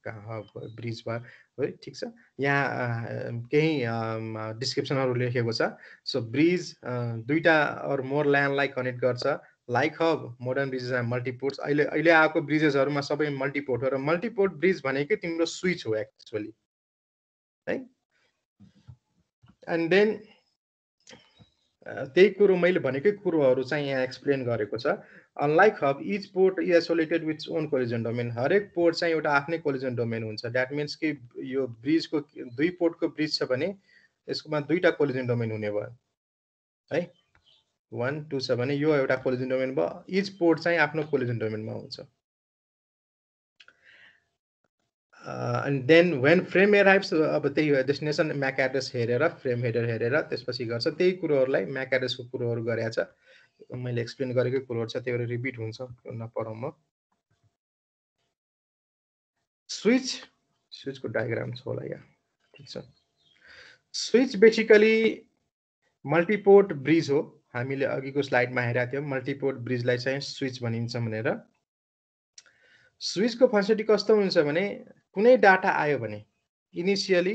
कहाँ ब्रिज भयो है, ठिक छ। यहाँ केही डिस्क्रिप्सनहरू लेखेको छ। सो ब्रिज दुईटा अर मोर ल्यान्डलाई कनेक्ट गर्छ। Like hub modern bridges and multiports, अहिले आएको ब्रिजेसहरूमा सबै मल्टिपोर्ट हो, र मल्टिपोर्ट ब्रिज भनेकै तिम्रो स्विच हो एक्चुअली है। एन्ड देन त्यही कुरो मैले भनेकै कुरोहरू चाहिँ यहाँ एक्सप्लेन गरेको छ। Unlike hub each port is isolated with own collision domain, हरेक पोर्ट चाहिँ एउटा आफ्नै कोलिजन डोमेन हुन्छ। द्याट मिन्स कि यो ब्रिजको 2 पोर्टको ब्रिज छ भने यसकोमा 2टा कोलिजन डोमेन हुने भयो है। 1 2 छ भने यो एउटा कोलिजन डोमेन भयो, इच पोर्ट चाहिँ आफ्नो कोलिजन डोमेनमा हुन्छ। एन्ड देन व्हेन फ्रेम एराइभ्स, अब त्यही डेस्टिनेसन म्याक एड्रेस हेरेर फ्रेम हेडर हेरेर त्यसपछि गर्छ। त्यही कुरोहरूलाई म्याक एड्रेसको कुरोहरू गरेको छ, मैले एक्सप्लेन गरेकै कुरोहरू छ, त्यो रिपिट हुन्छ, नपढौँ म। स्विचको डायग्राम छ होला यहाँ, ठिक छ। स्विच बेसिकली मल्टिपोर्ट ब्रिज हो। हामीले अघिको स्लाइडमा हेरेका थियौँ मल्टिपोर्ट ब्रिजलाई चाहिँ स्विच भनिन्छ भनेर। स्विचको फंक्सनालिटी कस्तो हुन्छ भने कुनै डाटा आयो भने इनिसियली,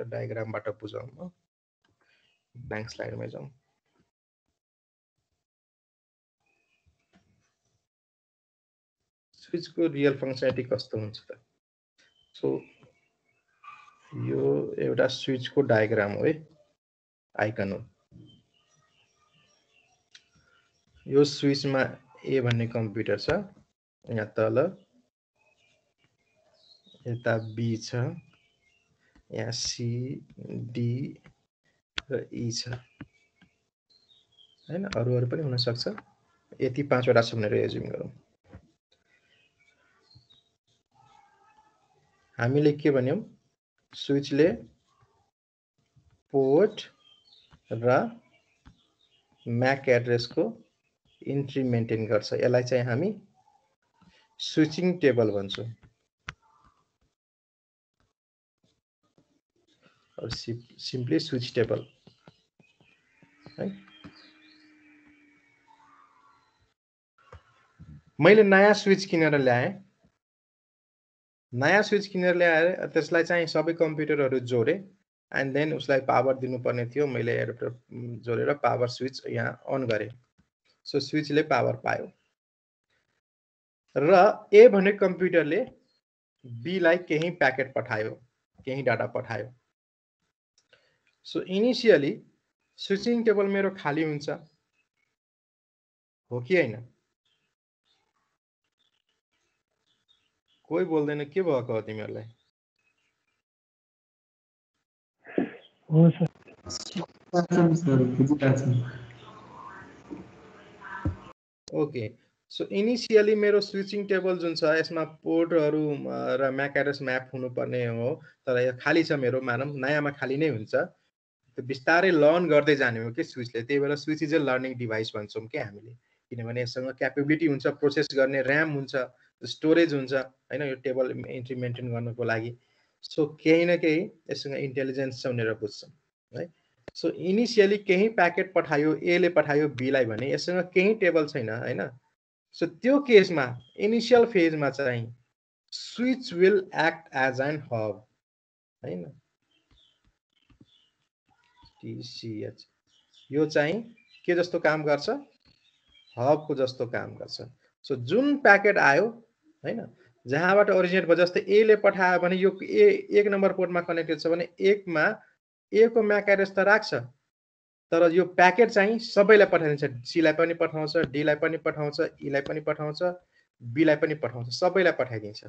डायग्रामबाट बुझौँ म, ब्ल्याङ्क स्लाइडमै जाउँ। स्विचको रियल फंक्सनालिटी कस्तो हुन्छ त। सो यो एउटा स्विचको डायग्राम हो है, आइकन हो। यो स्विचमा ए भन्ने कम्प्युटर छ, यहाँ तल यता बी छ, यहाँ सी डी र ई छ हैन, अरू पनि हुन सक्छ। यति 5 वटा छ भनेर एज्युम गरौँ। हामीले के भन्यौं, स्विचले पोर्ट र म्याक एड्रेसको इन्ट्री मेन्टेन गर्छ। यसलाई चाहिँ हामी स्विचिङ टेबल भन्छौँ, और सिम्पली स्विच टेबल है। मैले नयाँ स्विच किनेर ल्याएँ, नयाँ स्विच किनेर ल्याएर त्यसलाई चाहिँ सबै कम्प्युटरहरू जोडे, एन्ड देन उसलाई पावर दिनुपर्ने थियो। मैले एडाप्टर जोडेर पावर स्विच यहाँ अन गरेँ। सो स्विचले पावर पायो र ए भन्ने कम्प्युटरले बी लाई केही प्याकेट पठायो, केही डाटा पठायो। सो इनिसियली स्विचिङ टेबल मेरो खाली हुन्छ हो कि हैन? कोही बोल्दैन, के भएको हो तिमीहरूलाई? हो सर। ओके, सो इनिसियली मेरो स्विचिङ टेबल जुन छ यसमा पोर्टहरू र म्याक एड्रेस म्याप हुनुपर्ने हो, तर यो खाली छ मेरो, मानौँ नयाँमा खाली नै हुन्छ। त्यो बिस्तारै लर्न गर्दै जाने हो कि स्विचले, त्यही भएर switch is a learning device भन्छौँ कि हामीले, किनभने यससँग क्यापेबिलिटी हुन्छ प्रोसेस गर्ने, ऱ्याम हुन्छ, स्टोरेज हुन्छ हैन, यो टेबल इन्ट्री मेन्टेन गर्नको लागि। सो केही न केही यससँग इन्टेलिजेन्स छ भनेर बुझ्छौँ है। सो इनिसियली केही प्याकेट पठायो, ए ले पठायो बी लाई भने यससँग केही टेबल छैन हैन। सो त्यो केसमा इनिशियल फेजमा चाहिँ switch will act as an hub हैन, टीसीएच। यो चाहिँ के जस्तो काम गर्छ, हबको जस्तो काम गर्छ। सो जुन प्याकेट आयो हैन, जहाँबाट ओरिजिनेट भयो, जस्तै ए ले पठायो भने यो ए 1 नम्बर पोर्टमा कनेक्टेड छ भने 1 मा ए को म्याक एड्रेस त राख्छ, तर यो प्याकेट चाहिँ सबैलाई पठाइदिन्छ। सी लाई पनि पठाउँछ, डी लाई पनि पठाउँछ, ई लाई पनि पठाउँछ, बी लाई पनि पठाउँछ, सबैलाई पठाइदिन्छ।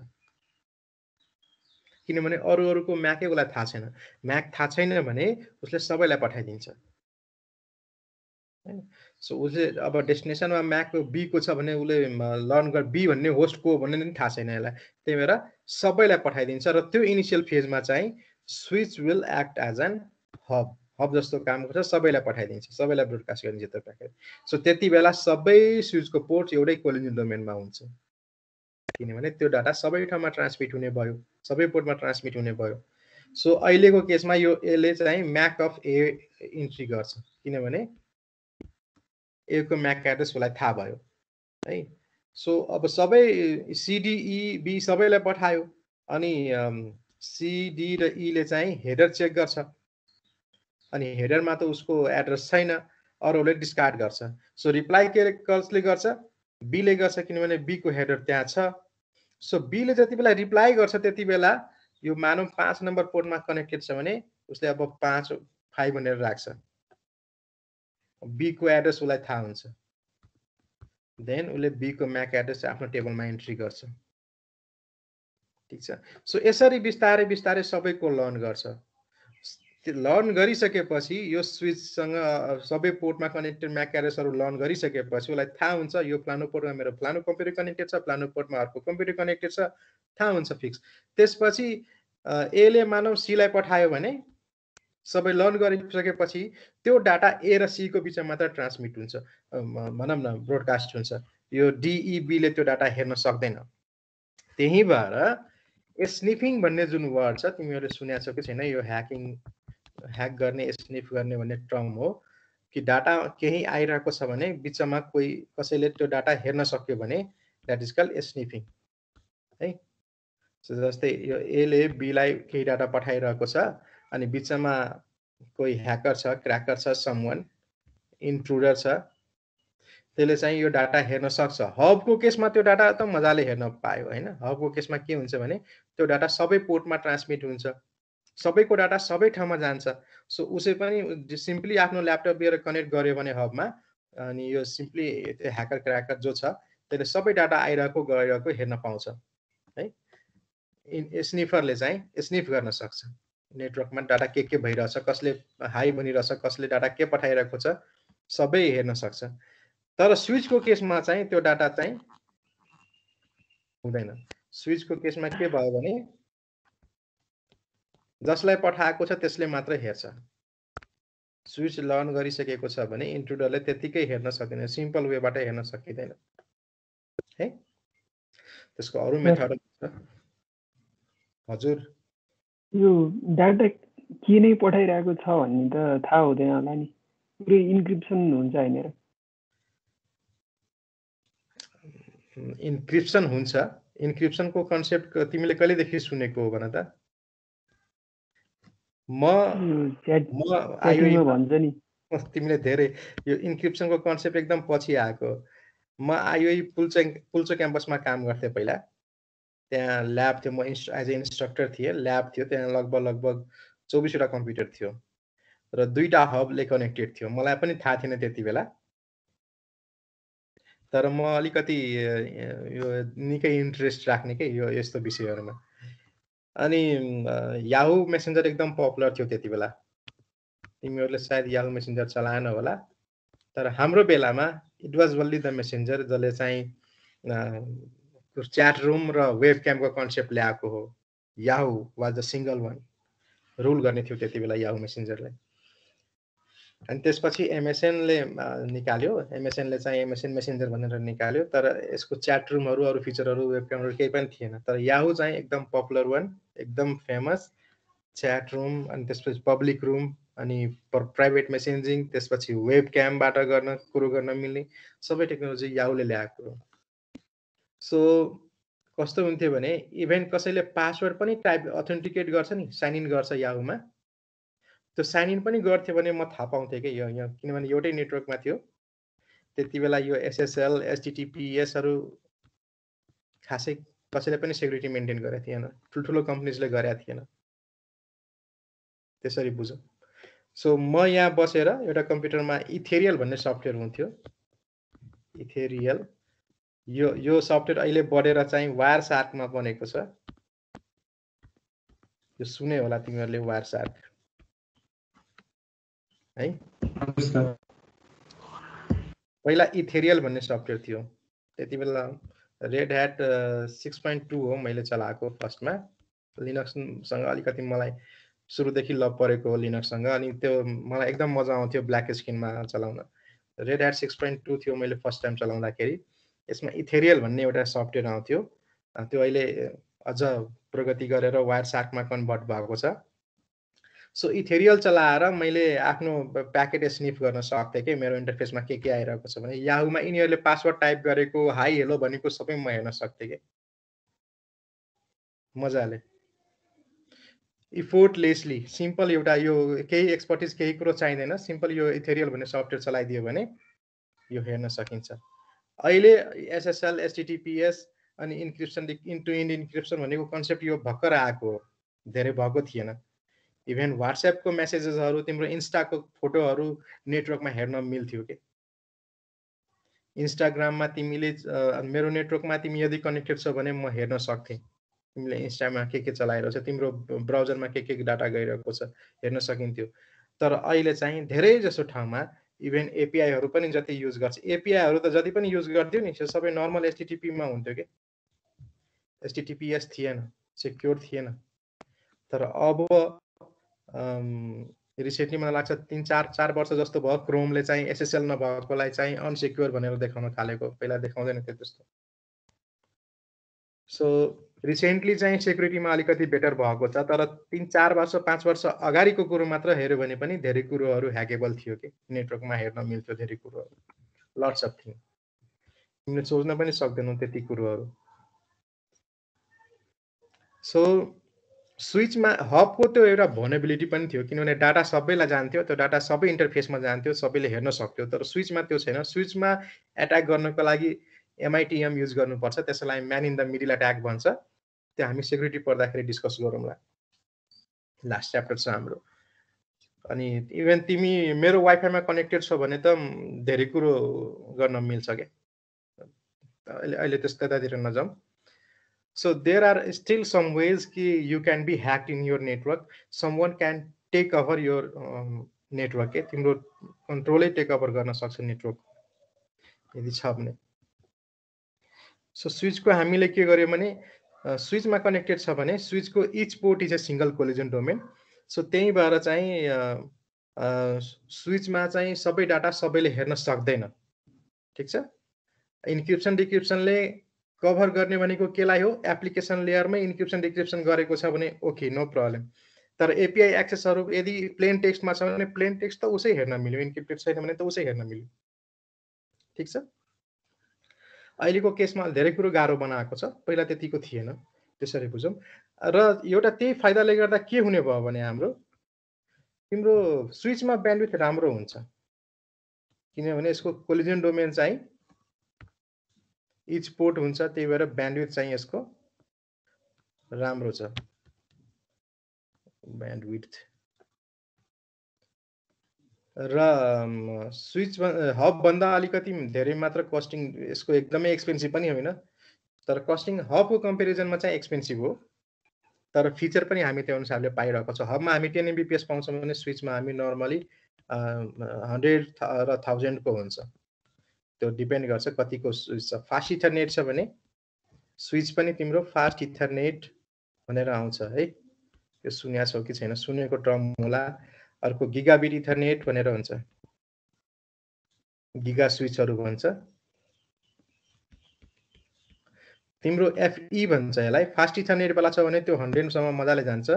किनभने अरूको म्याकै उसलाई थाहा छैन, म्याक थाहा छैन भने उसले सबैलाई पठाइदिन्छ। सो उसले अब डेस्टिनेसनमा म्याक बी को छ भने उसले लर्न गर बी भन्ने होस्ट को भन्ने पनि थाहा छैन यसलाई, त्यही भएर सबैलाई पठाइदिन्छ। र त्यो इनिशियल फेजमा चाहिँ switch will act as an hub, hub जस्तो काम गर्छ, सबैलाई पठाइदिन्छ, सबैलाई ब्रोडकास्ट गरिदिन्छ त्यो प्याकेट। सो त्यति बेला सबै स्विचको पोर्ट एउटै कोलिजन डोमेनमा हुन्छ, किनभने त्यो डाटा सबै ठाउँमा ट्रान्समिट हुने भयो, सबै पोर्टमा ट्रान्समिट हुने भयो। सो अहिलेको केसमा यो यसले चाहिँ म्याक अफ ए इन्ट्री गर्छ किनभने ए को म्याक एड्रेस उसलाई थाहा भयो है। सो अब सबै सिडिई सबैलाई पठायो अनि सिडी र ईले चाहिँ हेडर चेक गर्छ अनि हेडरमा त उसको एड्रेस छैन, अरूले डिस्कार्ड गर्छ। सो रिप्लाई कसले गर्छ? बीले गर्छ किनभने बीको हेडर त्यहाँ छ। सो बीले जति बेला रिप्लाई गर्छ त्यति बेला यो मानव 5 नम्बर पोर्टमा कनेक्टेड छ भने उसले अब 5 भनेर राख्छ। बीको एड्रेस उसलाई थाहा हुन्छ, देन उसले बीको म्याक एड्रेस आफ्नो टेबलमा इन्ट्री गर्छ। ठिक छ। सो यसरी बिस्तारै बिस्तारै सबैको लर्न गर्छ। लर्न गरिसकेपछि यो स्विचसँग सबै पोर्टमा कनेक्टेड म्याक एड्रेसहरू लर्न गरिसकेपछि उसलाई थाहा हुन्छ यो प्लानो पोर्टमा मेरो प्लानो कम्प्युटर कनेक्टेड छ, प्लानो पोर्टमा अर्को कम्प्युटर कनेक्टेड छ, थाहा हुन्छ फिक्स। त्यसपछि एले मानव सीलाई पठायो भने सबै लर्न गरिसकेपछि त्यो डाटा ए र सी को बिचमा मात्र ट्रान्समिट हुन्छ, भनौँ न ब्रोडकास्ट हुन्छ। यो डिईबीले त्यो डाटा हेर्न सक्दैन। त्यही भएर स्निफिङ भन्ने जुन वर्ड छ तिमीहरूले सुनेको छौ कि छैन? यो ह्याक गर्ने स्निफ गर्ने भन्ने टर्म हो कि डाटा केही आइरहेको छ भने बिचमा कोही कसैले त्यो डाटा हेर्न सक्यो भने द्याट इज कल्ड स्निफिङ है। जस्तै यो एले बीलाई केही डाटा पठाइरहेको छ अनि बिचमा कोही ह्याकर छ, क्र्याकर छ, समवन इन्ट्रुडर छ, त्यसले चाहिँ यो डाटा हेर्न सक्छ। हबको केसमा त्यो डाटा त मजाले हेर्न पायो हैन। हबको केसमा के हुन्छ भने त्यो डाटा सबै पोर्टमा ट्रान्समिट हुन्छ, सबैको डाटा सबै ठाउँमा जान्छ। सो उसै पनि सिम्पली आफ्नो ल्यापटप लिएर कनेक्ट गर्यो भने हबमा अनि यो सिम्पली ह्याकर क्र्याकर जो छ त्यसले सबै डाटा आइरहेको गइरहेको हेर्न पाउँछ है। स्निफरले चाहिँ स्निफ गर्न सक्छ नेटवर्कमा डाटा के भइरहेछ, कसले हाई भनिरहेछ, कसले डाटा के पठाइरहेको छ, सबै हेर्न सक्छ। तर स्विचको केसमा चाहिँ त्यो डाटा चाहिँ हुँदैन। स्विचको केसमा के भयो भने जसलाई पठाएको छ त्यसले मात्र हेर्छ। स्विच लर्न गरिसकेको छ भने इन्ट्रुडरले त्यतिकै हेर्न सक्दैन, सिम्पल वेबाट हेर्न सकिँदैन है। त्यसको अरू मेथड छ। हजुर यो डाटा के नै पठाइरहेको छ भन्ने त थाहा हुँदैन होला नि, पुरै इन्क्रिप्सन हुन्छ हैन र? इन्क्रिप्सन हुन्छ। इन्क्रिप्सनको कन्सेप्ट तिमीले कहिलेदेखि सुनेको हो भन त? च्याटिङमा भन्छ नि। तिमीले धेरै यो इन्क्रिप्सनको कन्सेप्ट एकदम पछि आएको। म आइओई पुल्चो क्याम्पसमा काम गर्थेँ पहिला। त्यहाँ ल्याब थियो, म एज ए इन्स्ट्रक्टर थिएँ। ल्याब थियो त्यहाँ लगभग 24वटा कम्प्युटर थियो र 2टा हबले कनेक्टेड थियो। मलाई पनि थाहा थिएन त्यति बेला, तर म अलिकति यो निकै इन्ट्रेस्ट राख्ने के यो यस्तो विषयहरूमा। अनि याहू मेसेन्जर एकदम पपुलर थियो त्यति बेला। तिमीहरूले सायद याहू मेसेन्जर चलाएन होला, तर हाम्रो बेलामा it was only the messenger जसले चाहिँ च्याट रुम र वेब क्यामको कन्सेप्ट ल्याएको हो। Yahoo was the single one, rule गर्ने थियो त्यति बेला याहू मेसेन्जरले। अनि त्यसपछि एमएसएनले निकाल्यो। एमएसएनले चाहिँ एमएसएन मेसेन्जर भनेर निकाल्यो, तर यसको च्याट रुमहरू अरू फिचरहरू वेब क्यामहरू केही पनि थिएन। तर याहू चाहिँ एकदम पपुलर वान, एकदम फेमस च्याट रुम, अनि त्यसपछि पब्लिक रुम, अनि प्राइभेट मेसेन्जिङ, त्यसपछि वेब क्यामबाट गर्न कुरो गर्न मिल्ने सबै टेक्नोलोजी याहूले ल्याएको हो। सो कस्तो हुन्थ्यो भने इभेन कसैले पासवर्ड पनि टाइप अथेन्टिकेट गर्छ नि, साइन इन गर्छ याहूमा, त्यो साइन इन पनि गर्थ्यो भने म थाहा पाउँथेँ कि यो किनभने एउटै नेटवर्कमा थियो त्यति बेला। यो एसएसएल एचटिटिपिएसहरू खासै कसैले पनि सेक्युरिटी मेन्टेन गरेको थिएन, ठुल्ठुलो कम्पनीजले गरेका थिएन। त्यसरी बुझौँ। सो म यहाँ बसेर एउटा कम्प्युटरमा इथेरियल भन्ने सफ्टवेयर हुन्थ्यो। इथेरियल यो सफ्टवेयर अहिले बढेर चाहिँ वायर सार्कमा बनेको छ। यो सुने होला तिमीहरूले वायर सार्क है। पहिला इथेरियल भन्ने सफ्टवेयर थियो। त्यति बेला रेड ह्याट 6.2 हो मैले चलाएको फर्स्टमा। लिनक्ससँग अलिकति मलाई सुरुदेखि लभ परेको हो लिनक्ससँग, अनि त्यो मलाई एकदम मजा आउँथ्यो ब्ल्याक स्क्रिनमा चलाउन। रेड ह्याट 6.2 थियो मैले फर्स्ट टाइम चलाउँदाखेरि। यसमा इथेरियल भन्ने एउटा सफ्टवेयर आउँथ्यो। त्यो अहिले अझ प्रगति गरेर वायर सार्कमा कन्भर्ट भएको छ। सो इथेरियल चलाएर मैले आफ्नो प्याकेट स्निफ गर्न सक्थेँ कि मेरो इन्टरफेसमा के आइरहेको छ भने याहुमा यिनीहरूले पासवर्ड टाइप गरेको हाई हेलो भनेको सबै म हेर्न सक्थेँ कि मजाले इफोर्टलेसली सिम्पल एउटा यो केही एक्सपर्टिज केही कुरो चाहिँदैन सिम्पल यो इथेरियल भन्ने सफ्टवेयर चलाइदियो भने यो हेर्न सकिन्छ अहिले एसएसएल एचटीटीपीएस अनि encryption end to end encryption भनेको कन्सेप्ट यो भर्खर आएको हो धेरै भएको थिएन इभन व्हाट्सएपको मेसेजेसहरू तिम्रो इन्स्टाको फोटोहरू नेटवर्कमा हेर्न मिल्थ्यो के इन्स्टाग्राममा तिमीले मेरो नेटवर्कमा तिमी यदि कनेक्टेड छ भने म हेर्न सक्थेँ तिमीले इन्स्टामा के चलाइरहेको छ तिम्रो ब्राउजरमा के डाटा गइरहेको छ हेर्न सकिन्थ्यो तर अहिले चाहिँ धेरै जसो ठाउँमा इभन एपीआईहरू पनि जति युज गर्छ एपीआईहरू त जति पनि युज गर्थ्यो नि सबै नर्मल एचटीटीपीमा हुन्थ्यो के एचटीटीपीएस थिएन सेक्योर थिएन तर अब रिसेन्टली मलाई लाग्छ 3-4 वर्ष जस्तो भयो क्रोमले चाहिँ एसएसएल नभएकोलाई चाहिँ अनसेक्योर भनेर देखाउन थालेको पहिला देखाउँदैन थियो त्यस्तो सो रिसेन्टली चाहिँ सेक्युरिटीमा अलिकति बेटर भएको छ तर 3-4 वर्ष 5 वर्ष अगाडिको कुरो मात्र हेर्यो भने पनि धेरै कुरोहरू ह्याकेबल थियो कि नेटवर्कमा हेर्न मिल्थ्यो धेरै कुरोहरू लट्स अफ थिङ तिमीले सोच्न पनि सक्दैनौ त्यति कुरोहरू सो स्विचमा हबको त्यो एउटा भर्नेबिलिटी पनि थियो किनभने डाटा सबैलाई जान्थ्यो त्यो डाटा सबै इन्टरफेसमा जान्थ्यो सबैले हेर्न सक्थ्यो तर स्विचमा त्यो छैन स्विचमा एट्याक गर्नको लागि MITM युज गर्नुपर्छ त्यसलाई man in the middle attack भन्छ त्यो हामी सेक्युरिटी पढ्दाखेरि डिस्कस गरौँला लास्ट च्याप्टर छ हाम्रो अनि इभन तिमी मेरो वाइफाईमा कनेक्टेड छ भने त धेरै कुरो गर्न मिल्छ के अहिले त्यतातिर नजाउँ So there are still some ways ki you can be hacked in your network. Someone can take over your network. तिम्रो control take over गर्न सक्छ network यदि छ भने so switch को हामीले के गर्यो भने switch मा connected छ भने switch को each port is a single collision domain. So त्यही भएर चाहिँ switch मा चाहिँ सबै डाटा सबैले हेर्न सक्दैन ठीक छ encryption decryption ले कभर गर्ने भनेको केलाई हो एप्लिकेसन लेयरमै इन्क्रिप्सन डिक्रिप्सन गरेको छ भने ओके नो प्रब्लम तर एपीआई एक्सेसहरु यदि प्लेन टेक्स्टमा छ भने प्लेन टेक्स्ट त उसै हेर्न मिल्यो इन्क्रिप्टेड छैन भने त उसै हेर्न मिल्यो ठीक छ अहिलेको केसमा धेरै कुरो गाह्रो बनाएको छ पहिला त्यतिको थिएन त्यसरी बुझौं र एउटा त्यही फाइदाले गर्दा के हुने भयो भने हाम्रो तिम्रो स्विचमा ब्यान्डविड्थ राम्रो हुन्छ किनभने यसको कोलिजन डोमेन चाहिँ इच पोर्ट हुन्छ त्यही भएर ब्यान्डविड्थ चाहिँ यसको राम्रो छ ब्यान्डविड्थ र स्विच हब भन्दा अलिकति धेरै मात्र कस्टिङ यसको एकदमै एक्सपेन्सिभ पनि होइन तर कस्टिङ हबको कम्पेरिजनमा चाहिँ एक्सपेन्सिभ हो तर फिचर पनि हामी त्यो अनुसारले पाइरहेको छ हबमा हामी 10 mbps पाउँछौँ भने स्विचमा हामी नर्मली 100 र 1000 को हुन्छ त्यो डिपेन्ड गर्छ कतिको स्विच छ फास्ट इथरनेट छ भने स्विच पनि तिम्रो फास्ट इथरनेट भनेर आउँछ है यो सुन्या छौ कि छैन सुनेको टर्म होला अर्को गिगाबिट इथरनेट भनेर हुन्छ गिगा स्विचहरु भन्छ तिम्रो FE भन्छ यसलाई फास्ट इथरनेट वाला छ भने त्यो 100 सम्म मजाले जान्छ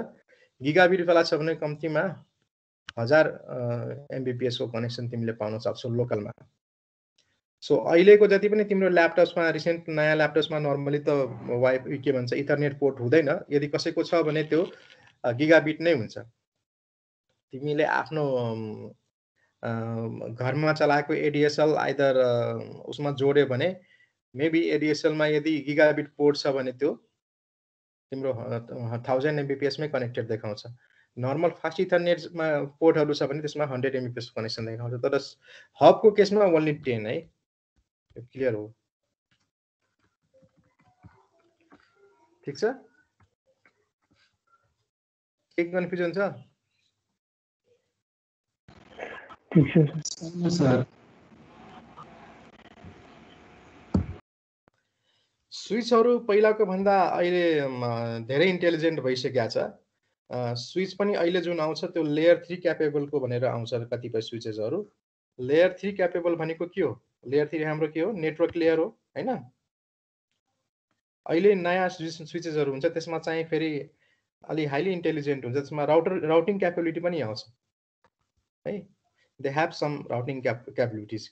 गिगाबिट वाला छ भने कम्तिमा 1000 mbps को कनेक्सन तिमीले पाउन सक्छौ लोकलमा सो अहिलेको जति पनि तिम्रो ल्यापटपमा रिसेन्ट नयाँ ल्यापटपमा नर्मली त वाइफाई के भन्छ इथरनेट पोर्ट हुँदैन यदि कसैको छ भने त्यो गिगाबिट नै हुन्छ तिमीले आफ्नो घरमा चलाएको ADSL आइदर उसमा जोड्यो भने मेबी ADSL मा यदि गिगाबिट पोर्ट छ भने त्यो तिम्रो 1000 mbps मै कनेक्टेड देखाउँछ नर्मल फास्ट इथरनेटमा पोर्टहरु छ भने त्यसमा 100 mbps कनेक्सन देखाउँछ तर हबको केसमा ओन्ली 10 है क्लियर हो ठीक छ के कन्फ्युजन छ ठीक छ सर स्विचहरु पहिलाको भन्दा अहिले धेरै इन्टेलिजेन्ट भइसक्या छ स्विच पनि अहिले जुन आउँछ त्यो लेयर 3 क्यापेबल को भनेर आउँछ कतिपय स्विचेसहरु लेयर 3 क्यापेबल भनेको के हो लेयर 3 हाम्रो के हो नेटवर्क लेयर हो हैन अहिले नयाँ स्विचेसहरु हुन्छ त्यसमा चाहिँ फेरि अलि हाइली इन्टेलिजेन्ट हुन्छ, त्यसमा राउटिङ क्यापेबिलिटी पनि आउँछ है। They have some routing capabilities.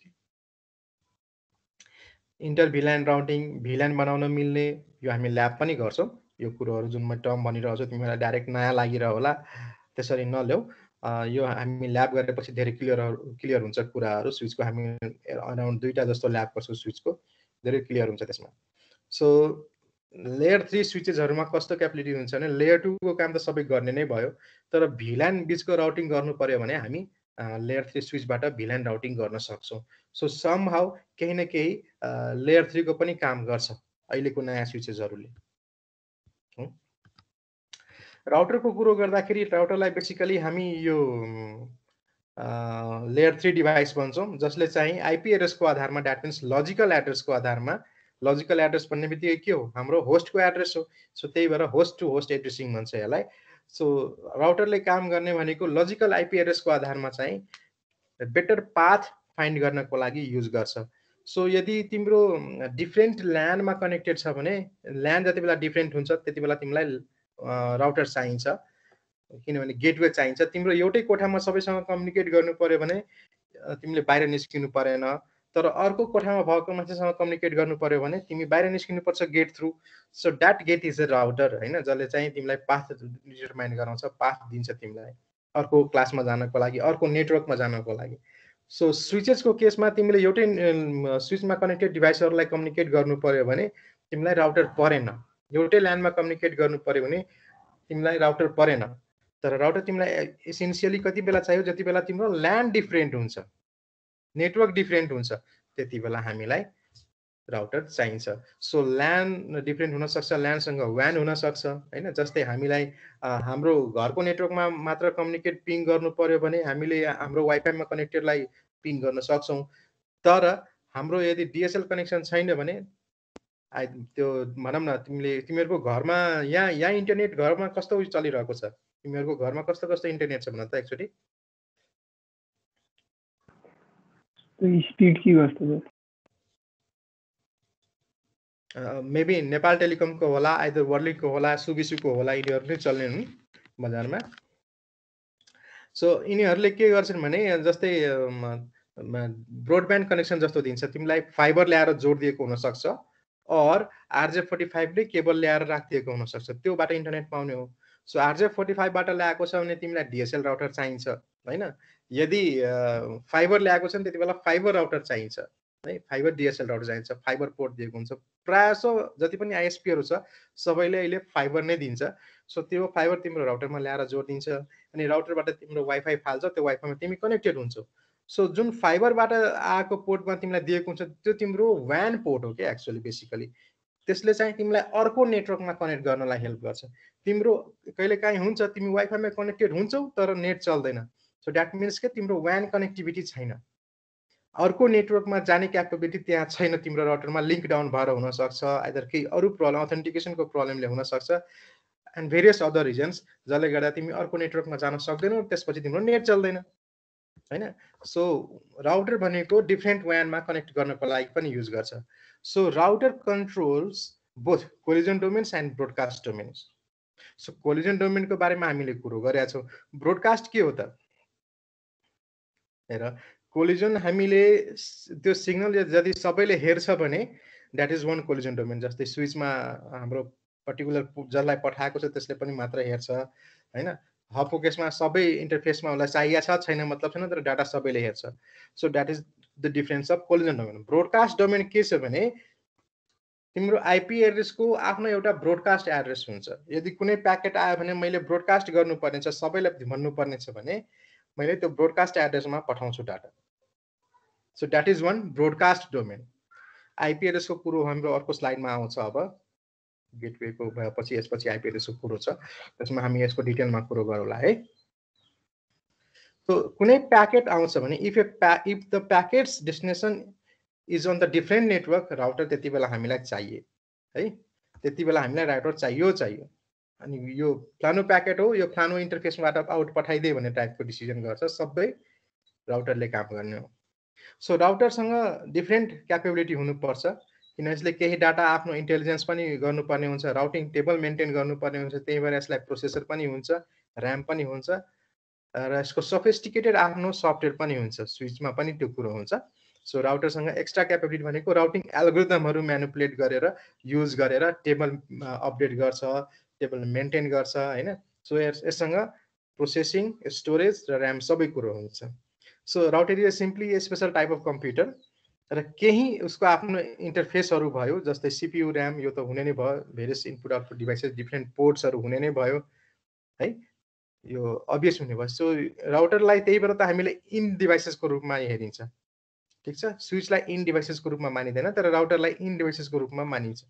Inter VLAN routing, VLAN बनाउन मिल्ने, यो हामी ल्याब पनि गर्छौँ। यो कुरोहरू जुन म टर्म भनिरहेको छु तिमीलाई डाइरेक्ट नयाँ लागिरह होला, त्यसरी नल्याऊ। यो हामी ल्याब गरेपछि धेरै क्लियर हुन्छ कुराहरू। स्विचको हामी अराउन्ड 2टा जस्तो ल्याब गर्छौँ स्विचको, धेरै क्लियर हुन्छ त्यसमा। सो लेयर 3 स्विचेसहरूमा कस्तो क्यापेबिलिटी हुन्छ भने लेयर 2 को काम त सबै गर्ने नै भयो, तर भिल्यान बिचको राउटिङ गर्नु पर्यो भने हामी लेयर 3 स्विचबाट भिल्यान राउटिङ गर्न सक्छौँ। सो सम हाउ केही न केही लेयर 3 को पनि काम गर्छ अहिलेको नयाँ स्विचेसहरूले। राउटरको कुरो गर्दाखेरि राउटरलाई बेसिकली हामी यो लेयर 3 डिभाइस भन्छौँ, जसले चाहिँ आइपी एड्रेसको आधारमा, द्याट मिन्स लजिकल एड्रेसको आधारमा, लजिकल एड्रेस भन्ने बित्तिकै के हो, हाम्रो होस्टको एड्रेस हो। सो त्यही भएर होस्ट टु होस्ट एड्रेसिङ भन्छ यसलाई। सो राउटरले काम गर्ने भनेको लजिकल आइपी एड्रेसको आधारमा चाहिँ बेटर पाथ फाइन्ड गर्नको लागि युज गर्छ। सो यदि तिम्रो डिफ्रेन्ट ल्यानमा कनेक्टेड छ भने, ल्यान जति बेला डिफ्रेन्ट हुन्छ त्यति बेला तिमीलाई राउटर चाहिन्छ, किनभने गेटवे चाहिन्छ। तिम्रो एउटै कोठामा सबैसँग कम्युनिकेट गर्नु पर्यो भने तिमीले बाहिर निस्किनु परेन, तर अर्को कोठामा भएको मान्छेसँग कम्युनिकेट गर्नु पर्यो भने तिमी बाहिर निस्किनुपर्छ gate through. So that gate is a router होइन, जसले चाहिँ तिमीलाई पाथ डिटरमाइन गराउँछ, पाथ दिन्छ तिमीलाई अर्को क्लासमा जानको लागि, अर्को नेटवर्कमा जानको लागि। सो स्विचेसको केसमा तिमीले एउटै स्विचमा कनेक्टेड डिभाइसहरूलाई कम्युनिकेट गर्नु पर्यो भने तिमीलाई राउटर परेन। एउटै ल्यानमा कम्युनिकेट गर्नु पर्यो भने तिमीलाई राउटर परेन, तर राउटर तिमीलाई एसेन्सियली कति बेला चाहियो, जति बेला तिम्रो ल्यान्ड डिफ्रेन्ट हुन्छ, नेटवर्क डिफ्रेन्ट हुन्छ, त्यति बेला हामीलाई राउटर चाहिन्छ। सो ल्यान डिफ्रेन्ट हुनसक्छ, ल्यानसँग व्यान हुनसक्छ होइन। जस्तै हामीलाई हाम्रो घरको नेटवर्कमा मात्र कम्युनिकेट पिङ गर्नु पर्यो भने हामीले हाम्रो वाइफाईमा कनेक्टेडलाई पिङ गर्न सक्छौँ, तर हाम्रो यदि डिएसएल कनेक्सन छैन भने त्यो भनौँ न, तिमीहरूको घरमा यहाँ इन्टरनेट घरमा कस्तो चलिरहेको छ, तिमीहरूको घरमा कस्तो कस्तो इन्टरनेट छ भन त एकचोटि। स्पिड के कस्तो छ? मेबी नेपाल टेलिकमको होला, आइदर वर्लिङको होला, सुबिसुको होला, यिनीहरू नै चल्ने हुन् बजारमा। सो यिनीहरूले के गर्छन् भने जस्तै ब्रोडब्यान्ड कनेक्सन जस्तो दिन्छ, तिमीलाई फाइबर ल्याएर जोडिदिएको हुनसक्छ, और RJ45 ले केबल ल्याएर राखिदिएको हुनसक्छ, त्योबाट इन्टरनेट पाउने हो। सो RJ45 बाट ल्याएको छ भने तिमीलाई डिएसएल राउटर चाहिन्छ होइन। यदि फाइबर ल्याएको छ भने त्यति बेला फाइबर राउटर चाहिन्छ है, फाइबर डिएसएल राउटर चाहिन्छ, फाइबर पोर्ट दिएको हुन्छ। प्रायःसो जति पनि आइएसपीहरू छ सबैले अहिले फाइबर नै दिन्छ। सो त्यो फाइबर तिम्रो राउटरमा ल्याएर जोडिदिन्छ, अनि राउटरबाट तिम्रो वाइफाई फाल्छ, त्यो वाइफाईमा तिमी कनेक्टेड हुन्छौ। सो जुन फाइबरबाट आएको पोर्टमा तिमीलाई दिएको हुन्छ त्यो तिम्रो व्यान पोर्ट हो क्या एक्चुअली बेसिकली। त्यसले चाहिँ तिमीलाई अर्को नेटवर्कमा कनेक्ट गर्नलाई हेल्प गर्छ। तिम्रो कहिलेकाहीँ हुन्छ तिमी वाइफाईमा कनेक्टेड हुन्छौ तर नेट चल्दैन, सो द्याट मिन्स के तिम्रो व्यान कनेक्टिभिटी छैन, अर्को नेटवर्कमा जाने क्यापेबिलिटी त्यहाँ छैन, तिम्रो राउटरमा लिङ्क डाउन भएर हुनसक्छ, आइदर केही अरू प्रब्लम, अथेन्टिकेसनको प्रब्लमले हुनसक्छ, एन्ड भेरियस अदर रिजन्स, जसले गर्दा तिमी अर्को नेटवर्कमा जान सक्दैनौ, त्यसपछि तिम्रो नेट चल्दैन होइन। सो राउटर भनेको डिफ्रेन्ट व्यानमा कनेक्ट गर्नको लागि पनि युज गर्छ। So router controls both collision domains and broadcast domains. So collision डोमेनको बारेमा हामीले कुरो गरेका छौँ। ब्रोडकास्ट के हो त हेर, कोलिजन हामीले त्यो सिग्नल यदि सबैले हेर्छ भने that is one collision domain. जस्तै स्विचमा हाम्रो पर्टिकुलर जसलाई पठाएको छ त्यसले पनि मात्र हेर्छ होइन। हबको केसमा सबै इन्टरफेसमा उसलाई चाहिएको छ छैन मतलब छैन, तर डाटा सबैले हेर्छ। So that is the difference of collision domain. Broadcast domain के छ भने तिम्रो आइपी एड्रेसको आफ्नो एउटा ब्रोडकास्ट एड्रेस हुन्छ। यदि कुनै प्याकेट आयो भने मैले ब्रोडकास्ट गर्नुपर्ने छ, सबैलाई भन्नुपर्ने छ भने मैले त्यो ब्रोडकास्ट एड्रेसमा पठाउँछु data. So that is one broadcast domain. IP एड्रेसको कुरो हाम्रो अर्को स्लाइडमा आउँछ, अब गेटवेको भएपछि यसपछि आइपी एड्रेसको कुरो छ, त्यसमा हामी यसको डिटेलमा कुरो गरौँला है। सो कुनै प्याकेट आउँछ भने if the packet's destination is on the different network, router त्यति बेला हामीलाई चाहिए है, त्यति बेला हामीलाई राउटर चाहियो। अनि यो फ्लानो प्याकेट हो, यो फ्लानो इन्टरफेसबाट आउट पठाइदिए भन्ने टाइपको डिसिजन गर्छ, सबै राउटरले काम गर्ने हो। सो राउटरसँग डिफ्रेन्ट क्यापेबिलिटी हुनुपर्छ। किन यसले केही डाटा आफ्नो इन्टेलिजेन्स पनि गर्नुपर्ने हुन्छ, राउटिङ टेबल मेन्टेन गर्नुपर्ने हुन्छ, त्यही भएर यसलाई प्रोसेसर पनि हुन्छ, ऱ्याम पनि हुन्छ र यसको सफिस्टिकेटेड आफ्नो सफ्टवेयर पनि हुन्छ, स्विचमा पनि त्यो कुरो हुन्छ। सो राउटरसँग एक्स्ट्रा क्यापेबिलिटी भनेको राउटिङ एल्गोरिदमहरू म्यानिपुलेट गरेर युज गरेर टेबल अपडेट गर्छ, टेबल मेन्टेन गर्छ हैन। सो यससँग प्रोसेसिङ, स्टोरेज र ऱ्याम सबै कुरो हुन्छ। So router is simply A special type of computer र केही उसको आफ्नो इन्टरफेसहरू भयो, जस्तै सिपियु, ऱ्याम, यो त हुने नै भयो, various input output devices, different पोर्ट्सहरू हुने नै भयो है, यो अभियस हुने भयो। सो राउटरलाई त्यही भएर त हामीले इन डिभाइसेसको रूपमा हेरिन्छ, ठिक छ। स्विचलाई इन डिभाइसेसको रूपमा मानिँदैन, तर राउटरलाई इन डिभाइसेसको रूपमा मानिन्छ।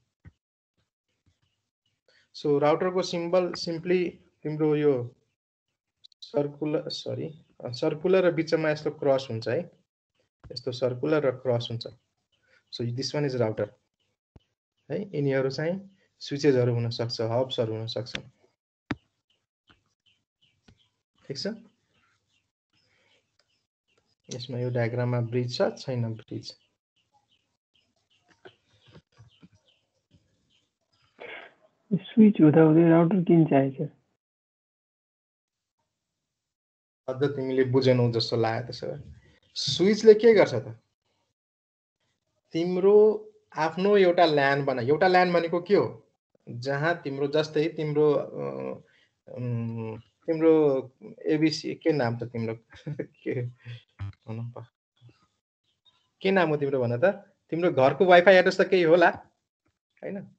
सो राउटरको सिम्बल सिम्पली तिम्रो यो सर्कुलर र बिचमा यस्तो क्रस हुन्छ है, यस्तो सर्कुलर र क्रस हुन्छ। So this one is router है। यिनीहरू चाहिँ स्विचेसहरू हुन सक्छ, हब्सहरू हुन सक्छ, ठिक छ। यसमा यो डायग्राममा ब्रिज छ छैन? ब्रिज स्विच हुँदा हुँदै राउटर किन चाहिन्छ? अझ तिमीले बुझेनौ जस्तो लाग्यो। त्यसो भए स्विचले के गर्छ त? तिम्रो आफ्नो एउटा ल्यान बना। एउटा ल्यान भनेको के हो? जहाँ तिम्रो जस्तै तिम्रो तिम्रो एबिसी के नाम त तिम्रो के नाम हो तिम्रो भन त? तिम्रो घरको वाइफाई एड्रेस त केही होला हैन?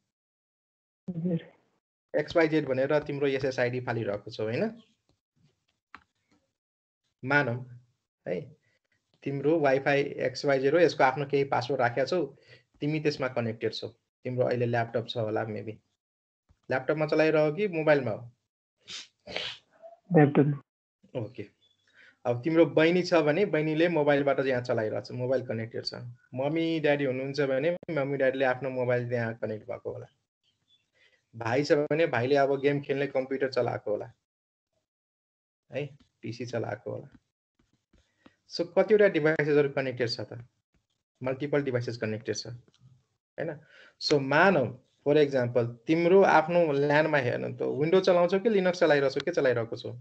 XYZ भनेर तिम्रो SSID फालिरहेको छौ हैन? मानौ है तिम्रो वाइफाई XYZ हो, यसको आफ्नो केही पासवर्ड राखेका छौ, तिमी त्यसमा कनेक्टेड छौ। तिम्रो अहिले ल्यापटप छ होला, मेबी ल्यापटपमा चलाइरह कि मोबाइलमा हो? ल्यापटप। ओके। अब तिम्रो बहिनी छ भने बहिनीले मोबाइलबाट यहाँ चलाइरहेछ, मोबाइल कनेक्टेड छ। मम्मी ड्याडी हुनुहुन्छ भने मम्मी ड्याडीले आफ्नो मोबाइल त्यहाँ कनेक्ट भएको होला। भाइ छ भने भाइले अब गेम खेल्ने कम्प्युटर चलाएको होला है, पिसी चलाएको होला। सो कतिवटा डिभाइसेसहरू कनेक्टेड छ त? मल्टिपल डिभाइसेस कनेक्टेड छ हैन? सो मानौ फर एक्जाम्पल तिम्रो आफ्नो ल्यानमा हेर्नु त विन्डो चलाउँछौ कि लिनक्स चलाइरहेछौ, के चलाइरहेको छौ?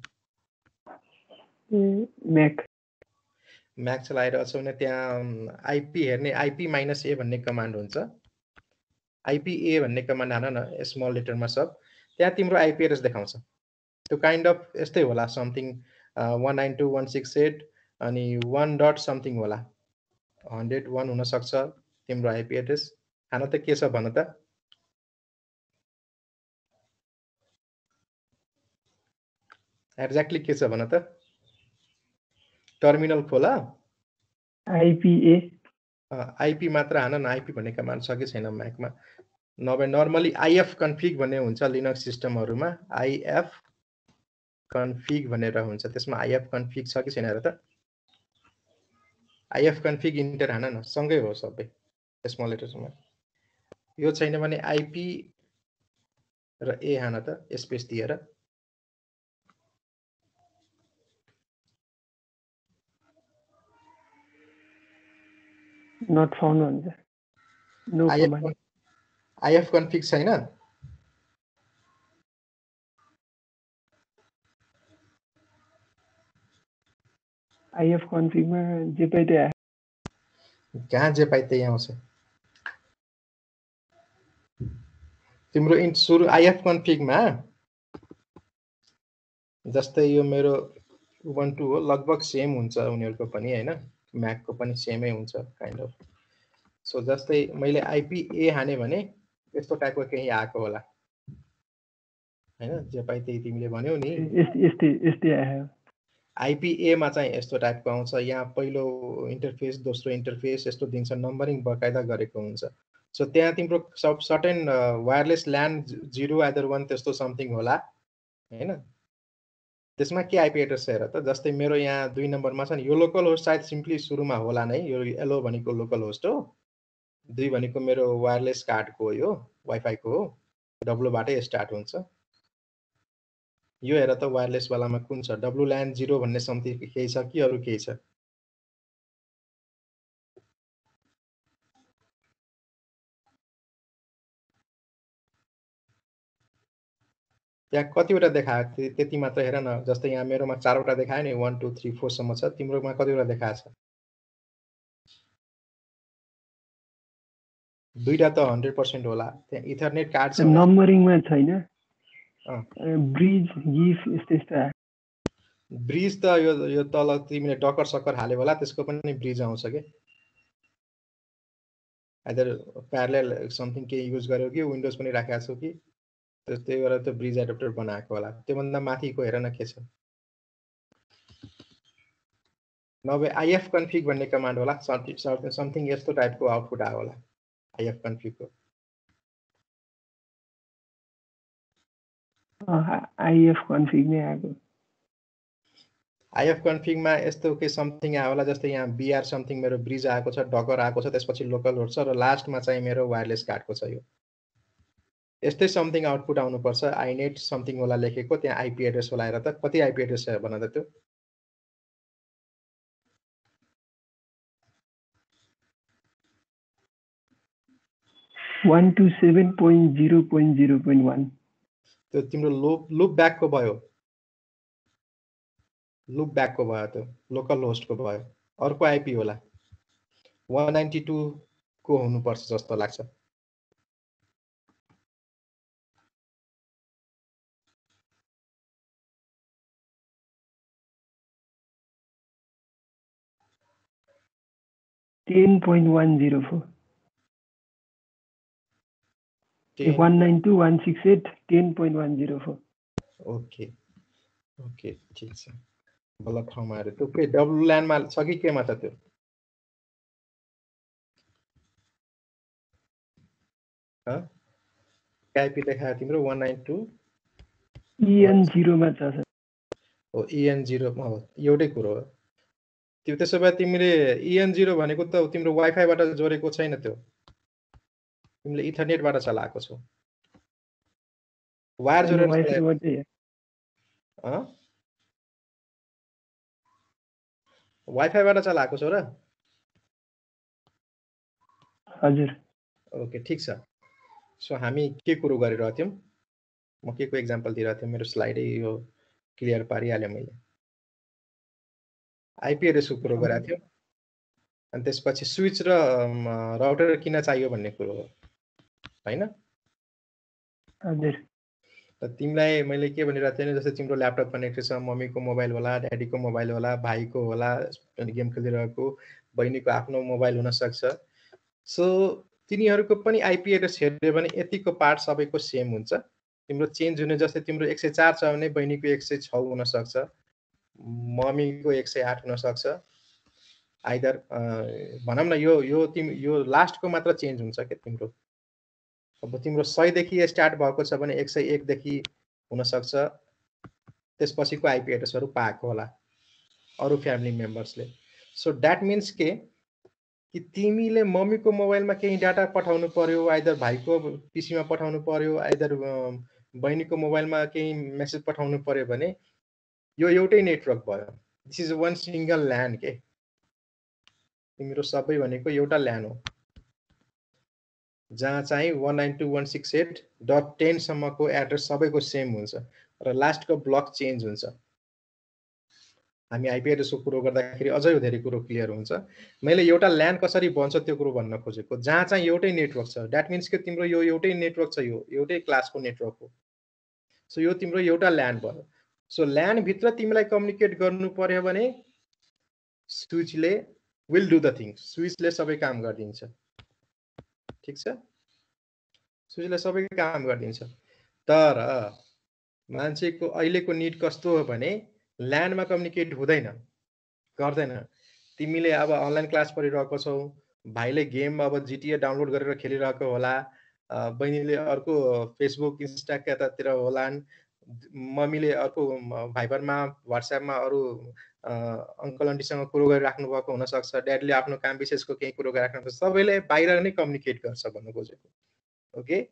म्याक चलाइरहेछौ भने त्यहाँ आइपी हेर्ने IP-A भन्ने कमान्ड हुन्छ। IP-A भन्ने कमान्ड हान न, स्मल लेटरमा सब, त्यहाँ तिम्रो आइपी एड्रेस देखाउँछ। त्यो काइन्ड अफ यस्तै होला, समथिङ 192.168 अनि 1 डट समथिङ होला, 101 हुन सक्छ तिम्रो आइपी एड्रेस। हान त के छ भन त? एक्ज्याक्टली के छ भन त? टर्मिनल खोला, आइपी मात्र हान न। आइपी भन्ने कमान्ड छ कि छैन म्याकमा? नभए नर्मली IF कन्फिग भन्ने हुन्छ लिनक्स सिस्टमहरुमा, IF कन्फिग भनेर हुन्छ। त्यसमा IF कन्फिग छ कि छैन हेर त? IF कन्फिग इन्टर हान न, सँगै हो सबै स्मल लेटर्समा। यो छैन भने आइपी र ए हान त, स्पेस दिएर। नट फाउन्ड भन्छ। No command. IF कन्फिग छैन? IF कन्फिगमा जे पाइ त्यही आयो। कहाँ जे पाइ त्यही आउँछ? तिम्रो सुरु IF कन्फिगमा जस्तै यो मेरो उबुन्टु हो, लगभग सेम हुन्छ उनीहरुको पनि हैन, म्याकको पनि सेमै हुन्छ काइन्ड अफ। सो जस्तै मैले IP-A हाने भने यस्तो टाइपको केही आएको होला हैन, जे पाइ त्यही तिमीले भन्यौ नि। यस्तै आयो। IP-A मा चाहिँ यस्तो टाइपको आउँछ। यहाँ पहिलो इन्टरफेस, दोस्रो इन्टरफेस यस्तो दिन्छ, नम्बरिङ बकाइदा गरेको हुन्छ। सो त्यहाँ तिम्रो सब सर्टेन वायरलेस ल्यान 0 आइदर 1 त्यस्तो समथिङ होला हैन। त्यसमा के आइपी एड्रेस छ हेर त? जस्तै मेरो यहाँ 2 नम्बरमा छ नि, यो लोकल होस्ट सायद सिम्पली सुरुमा होला नै, यो एलो भनेको लोकल होस्ट हो, 2 भनेको मेरो वायरलेस कार्डको हो, यो वाइफाईको हो, डब्लु बाटै स्टार्ट हुन्छ। यो हेर त वायरलेस वालामा कुन छ? WLAN 0 भन्ने समथिङ केही छ कि अरु केही छ? यहाँ कतिवटा देखाएको थियो त्यति मात्र हेर न। जस्तै यहाँ मेरोमा 4 वटा देखायो नि, 1 2 3 4 सम्म छ। तिम्रोमा कतिवटा देखाएको छ? 2टा त 100% होला। त्यहाँ इथरनेट कार्ड छ भने नम्बरिङमा छैन। अँ, ब्रिज गिफ यस्तो यस्तो ब्रिज त यो तल तिमीले डकर सकर हाल्यो होला, त्यसको पनि ब्रिज आउँछ के। आइदर प्यारलेल समथिङ के युज गर्यो कि विन्डोज पनि राखेको छौ कि, त्यही भएर त्यो ब्रिज एडाप्टर बनाएको होला। त्योभन्दा माथिको हेर न के छ। नभए आइएफ कन्फिग भन्ने कमान्ड होला, समथिङ यस्तो टाइपको आउटपुट आयो होला आइएफ कन्फिगको। आइएफ कन्फिग नै आएको। आइएफ कन्फिगमा यस्तो के समथिङ आयो होला, जस्तै यहाँ बिआर समथिङ मेरो ब्रिज आएको छ, डकर आएको छ, त्यसपछि लोकल होस्ट छ, र लास्टमा चाहिँ मेरो वायरलेस कार्डको छ। यो यस्तै समथिङ आउटपुट आउनुपर्छ। आइनेट समथिङ होला लेखेको, त्यहाँ आइपी एड्रेस होला। हेर त कति आइपी एड्रेस छ भन त त्यो। 127.0.0.1। त्यो तिम्रो लुप ब्याकको भयो, लुप ब्याकको भयो, त्यो लोकल होस्टको भयो। अर्को आइपी होला 192 को हुनुपर्छ जस्तो लाग्छ। $10.104 192.168.10.104। ओके ओके ठिक छ। गलत ठाउँमा आएर त्यो के डब्लुल्यानमा छ कि केमा छ त्यो? आइपी देखायो तिम्रो 192 EN0 मा छ सर। हो EN0 मा हो, एउटै कुरो हो त्यो। त्यसो भए तिमीले EN0 भनेको त तिम्रो वाइफाईबाट जोडेको छैन, त्यो तिमीले इथरनेटबाट चलाएको छौ। वायर जोडेर वाइफाईबाटै वाइफाईबाट चलाएको छौ र? हजुर। ओके ठिक छ। सो हामी के कुरो गरिरहेको थियौँ? म के को एक्जाम्पल दिइरहेको थिएँ? मेरो स्लाइडै यो क्लियर पारिहालेँ मैले। आइपी एड्रेसको कुरो गरेको थियौँ, अनि त्यसपछि स्विच र राउटर किन चाहियो भन्ने कुरो हो हैन? हजुर। त तिमीलाई मैले के भनिरहेको थिएँ, जस्तै तिम्रो ल्यापटप कनेक्टेड छ, मम्मीको मोबाइल होला, ड्याडीको मोबाइल होला, भाइको होला, गेम खेलिरहेको, बहिनीको आफ्नो मोबाइल हुनसक्छ। सो तिनीहरूको पनि आइपी एड्रेस हेर्यो भने यतिको पार्ट सबैको सेम हुन्छ। तिम्रो चेन्ज हुने, जस्तै तिम्रो 104 छ भने बहिनीको 106 हुनसक्छ, मम्मीको 108 हुनसक्छ। आइदर भनौँ न यो लास्टको मात्र चेन्ज हुन्छ क्या तिम्रो। अब तिम्रो 100 देखि स्टार्ट भएको छ भने 101 देखि हुनसक्छ। त्यसपछिको आइपी एड्रेसहरू पाएको होला अरू फ्यामिली मेम्बर्सले। सो द्याट मिन्स के कि तिमीले मम्मीको मोबाइलमा केही डाटा पठाउनु पर्यो, आइदर भाइको पिसीमा पठाउनु पर्यो, आइदर बहिनीको मोबाइलमा केही मेसेज पठाउनु पर्यो भने यो एउटै नेटवर्क भयो। दिस इज वान सिंगल ल्यान के। तिम्रो सबै भनेको एउटा ल्यान हो, जहाँ चाहिँ 192.168.10 सम्मको एड्रेस सबैको सेम हुन्छ र लास्टको ब्लक चेन्ज हुन्छ। हामी आइपी एड्रेसको कुरो गर्दाखेरि अझै धेरै कुरो क्लियर हुन्छ। मैले एउटा ल्यान कसरी बन्छ त्यो कुरो भन्न खोजेको, जहाँ चाहिँ एउटै नेटवर्क छ। द्याट मिन्स कि तिम्रो यो एउटै नेटवर्क छ, यो एउटै क्लासको नेटवर्क हो। सो यो तिम्रो एउटा ल्यान भयो। सो ल्यान भित्र तिमीलाई कम्युनिकेट गर्नु पर्यो भने स्विचले विल डु द थिङ। स्विचले सबै काम गरिदिन्छ, ठिक छ? स्विचले सबै काम गरिदिन्छ। तर मान्छेको अहिलेको निड कस्तो हो भने ल्यानमा कम्युनिकेट हुँदैन, गर्दैन। तिमीले अब अनलाइन क्लास पढिरहेको छौ, भाइले गेम अब जिटिए डाउनलोड गरेर खेलिरहेको होला, बहिनीले अर्को फेसबुक इन्स्टा कतातिर होलान्, मम्मीले अर्को भाइबरमा व्हाट्सएपमा अरू अङ्कल आन्टीसँग कुरो गरिराख्नु भएको हुनसक्छ, ड्याडीले आफ्नो काम विशेषको केही कुरो गरिराख्नु, सबैले बाहिर नै कम्युनिकेट गर्छ भन्नु खोजेको। ओके,